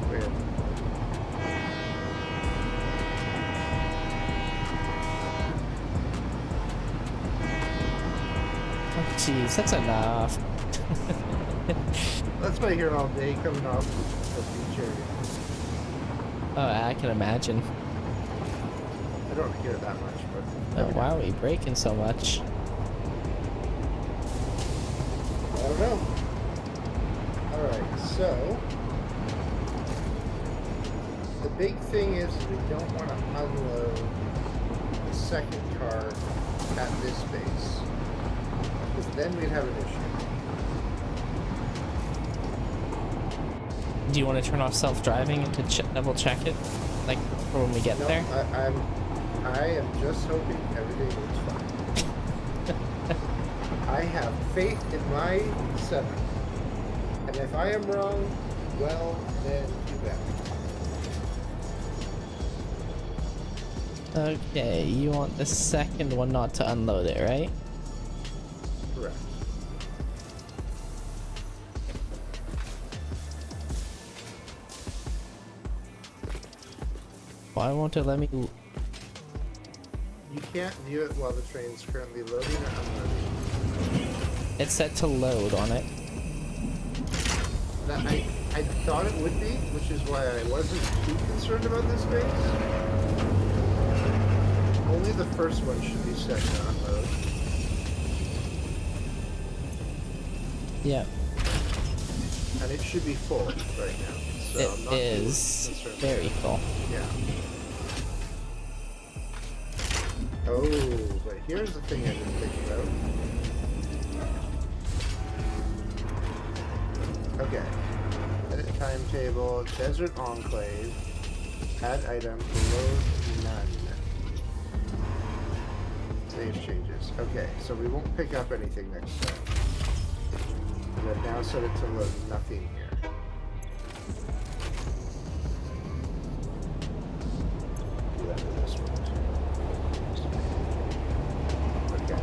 Weird. Oh, jeez, that's enough. That's what I hear all day coming off the beach area. Oh, I can imagine. I don't hear it that much, but... Oh, why are we breaking so much? I don't know. Alright, so... The big thing is we don't want to unload the second car at this base. Because then we'd have an issue. Do you want to turn off self-driving and to double check it? Like, for when we get No, there? I am just hoping everything goes fine. I have faith in my setup. And if I am wrong, well, then too bad. Okay, you want the second one not to unload it, right? Correct. Why won't it let me? You can't view it while the train's currently loading or unloading. It's set to load on it. I thought it would be, which is why I wasn't too concerned about this base. Only the first one should be set to unload. Yeah. And it should be full right now. So It I'm not is very full. Yeah. Oh, but here's the thing I didn't think about. Okay. Edit timetable, desert enclave, add item, load none. Save changes. Okay, so we won't pick up anything next time. We have now set it to load nothing here. Do that for this one too. Okay.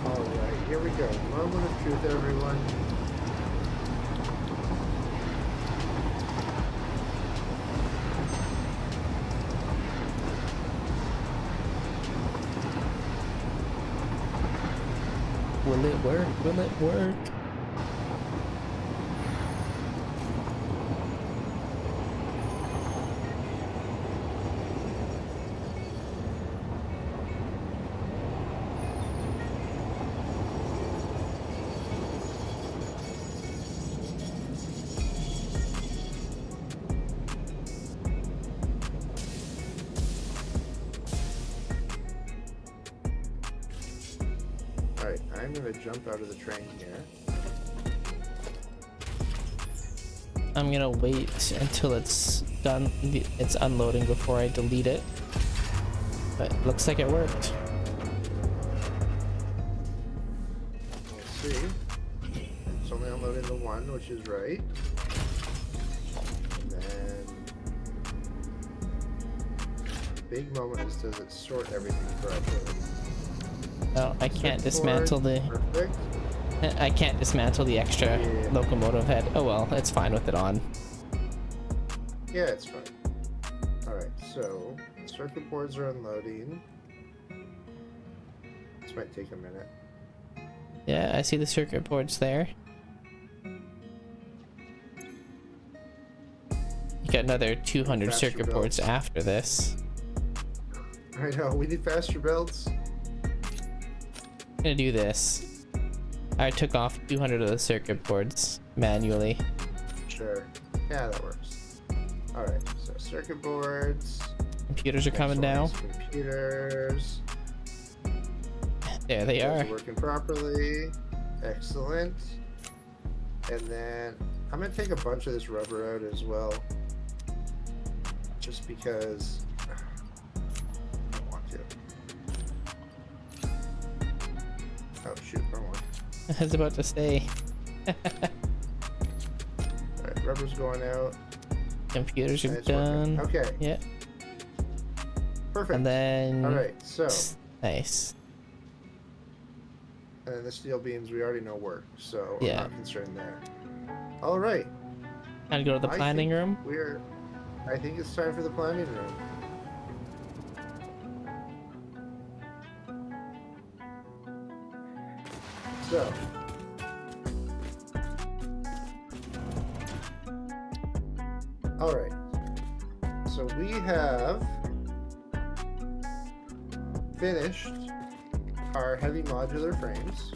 Alright, here we go. Moment of truth, everyone. Will it work? Will it work? Alright, I'm gonna jump out of the train here. I'm gonna wait until it's done. It's unloading before I delete it. But it looks like it worked. Let's see. It's only unloading the one, which is right. And then big moment is, does it sort everything correctly? No, I can't dismantle the. Perfect. I can't dismantle the extra locomotive head. Oh well, it's fine with it on. Yeah, it's fine. Alright, so circuit boards are unloading. This might take a minute. Yeah, I see the circuit boards there. You got another 200 Faster circuit belts. boards after this. I know, we need faster belts. I'm gonna do this. I took off 200 of the circuit boards manually. Sure. Yeah, that works. Alright, so circuit boards. Computers are Next coming one now. is computers. There they Those are. working properly. Excellent. And then I'm gonna take a bunch of this rubber out as well. Just because I don't want to. Oh shoot, wrong one. I was about to say. Alright, rubber's going out. Computers and are it's working. done. Okay, Yeah. perfect. And then. Alright, so Nice. and then the steel beams we already know work, so Yeah. I'm not concerned there. Alright. Time to go to the planning room. I think it's time for the planning room. So, all right. So we have finished our heavy modular frames.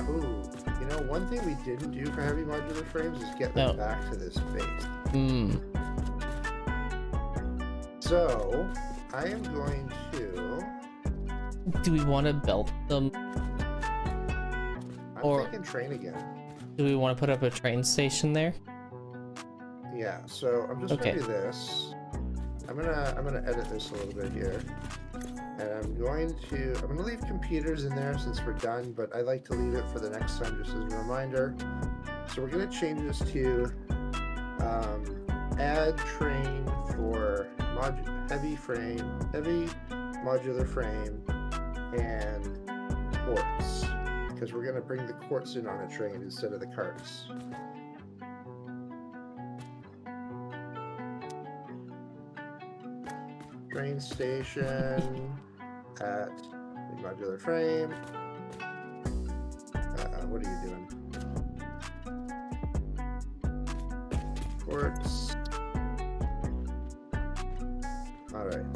Ooh, you know, one thing we didn't do for heavy modular frames is get them back to this base. Hmm. So, I am going to... Do we want to belt them? I'm thinking train again. Do we want to put up a train station there? Yeah, so I'm just gonna do this. I'm gonna edit this a little bit here. And I'm gonna leave computers in there since we're done, but I like to leave it for the next time just as a reminder. So we're gonna change this to add train for heavy modular frame, and quartz. Because we're gonna bring the quartz in on a train instead of the carts. Train station at the modular frame. What are you doing? Quartz. Alright.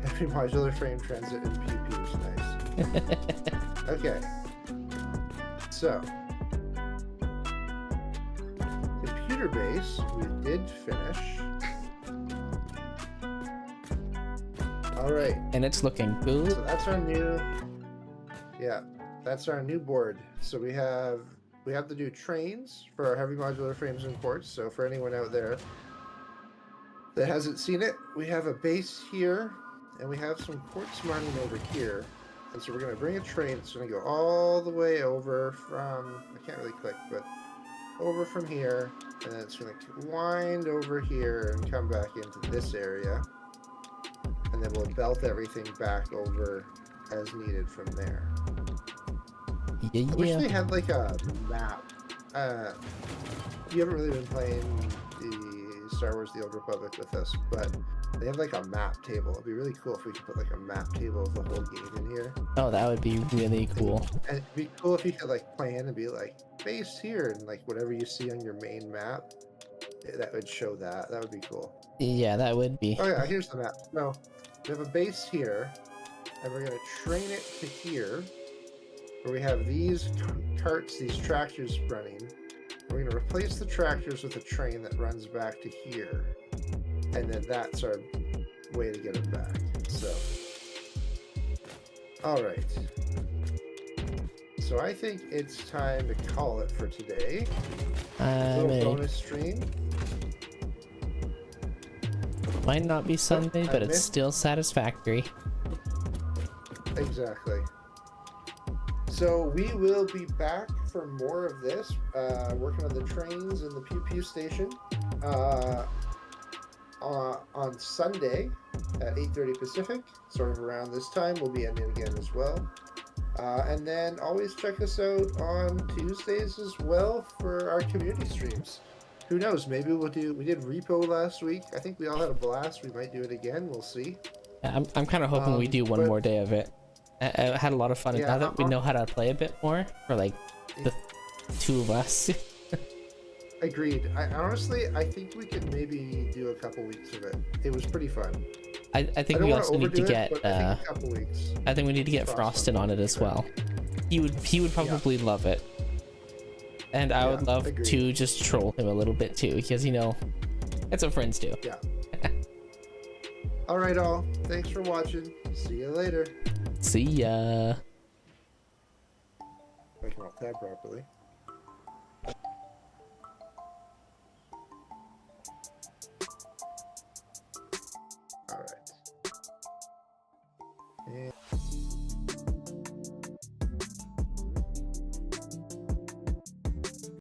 Heavy modular frame transit and PPs. Nice. Okay. So. Computer base, we did finish. Alright. And it's looking good. So that's our new... Yeah. That's our new board. So we have to do trains for our heavy modular frames and quartz. So for anyone out there that hasn't seen it, we have a base here, and we have some quartz mining over here. And so we're going to bring a train. It's going to go all the way over from, I can't really click, but over from here. And then it's going to wind over here and come back into this area. And then we'll belt everything back over as needed from there. Yeah. I wish they had like a map. You haven't really been playing the Star Wars The Old Republic with us, but they have like a map table. It'd be really cool if we could put like a map table of the whole game in here. Oh, that would be really cool. And it'd be cool if you could like plan and be like, base here, and like whatever you see on your main map, that would show that. That would be cool. Yeah, that would be. Oh yeah, here's the map. No, we have a base here, and we're gonna train it to here, where we have these carts, these tractors running. We're going to replace the tractors with a train that runs back to here. And then that's our way to get them back. So, alright. So I think it's time to call it for today. A little bonus stream. Might not be Sunday, but it's still satisfactory. Exactly. So we will be back for more of this, working on the trains and the Pew Pew station on Sunday at 8:30 Pacific, sort of around this time. We'll be ending again as well. And then always check us out on Tuesdays as well for our community streams. Who knows, maybe we did repo last week. I think we all had a blast. We might do it again. We'll see. Yeah, I'm kind of hoping we do one more day of it. I had a lot of fun, and now that we know how to play a bit more, for like the two of us. Agreed. I think we could maybe do a couple weeks of it. It was pretty fun. I think we also need to get a couple weeks. I think we need to get Frosted on it as well. He would probably love it, and I would love to just troll him a little bit too, because that's what friends do. Yeah. All right, all. Thanks for watching. See you later. See ya. I can alt tab properly. All right. And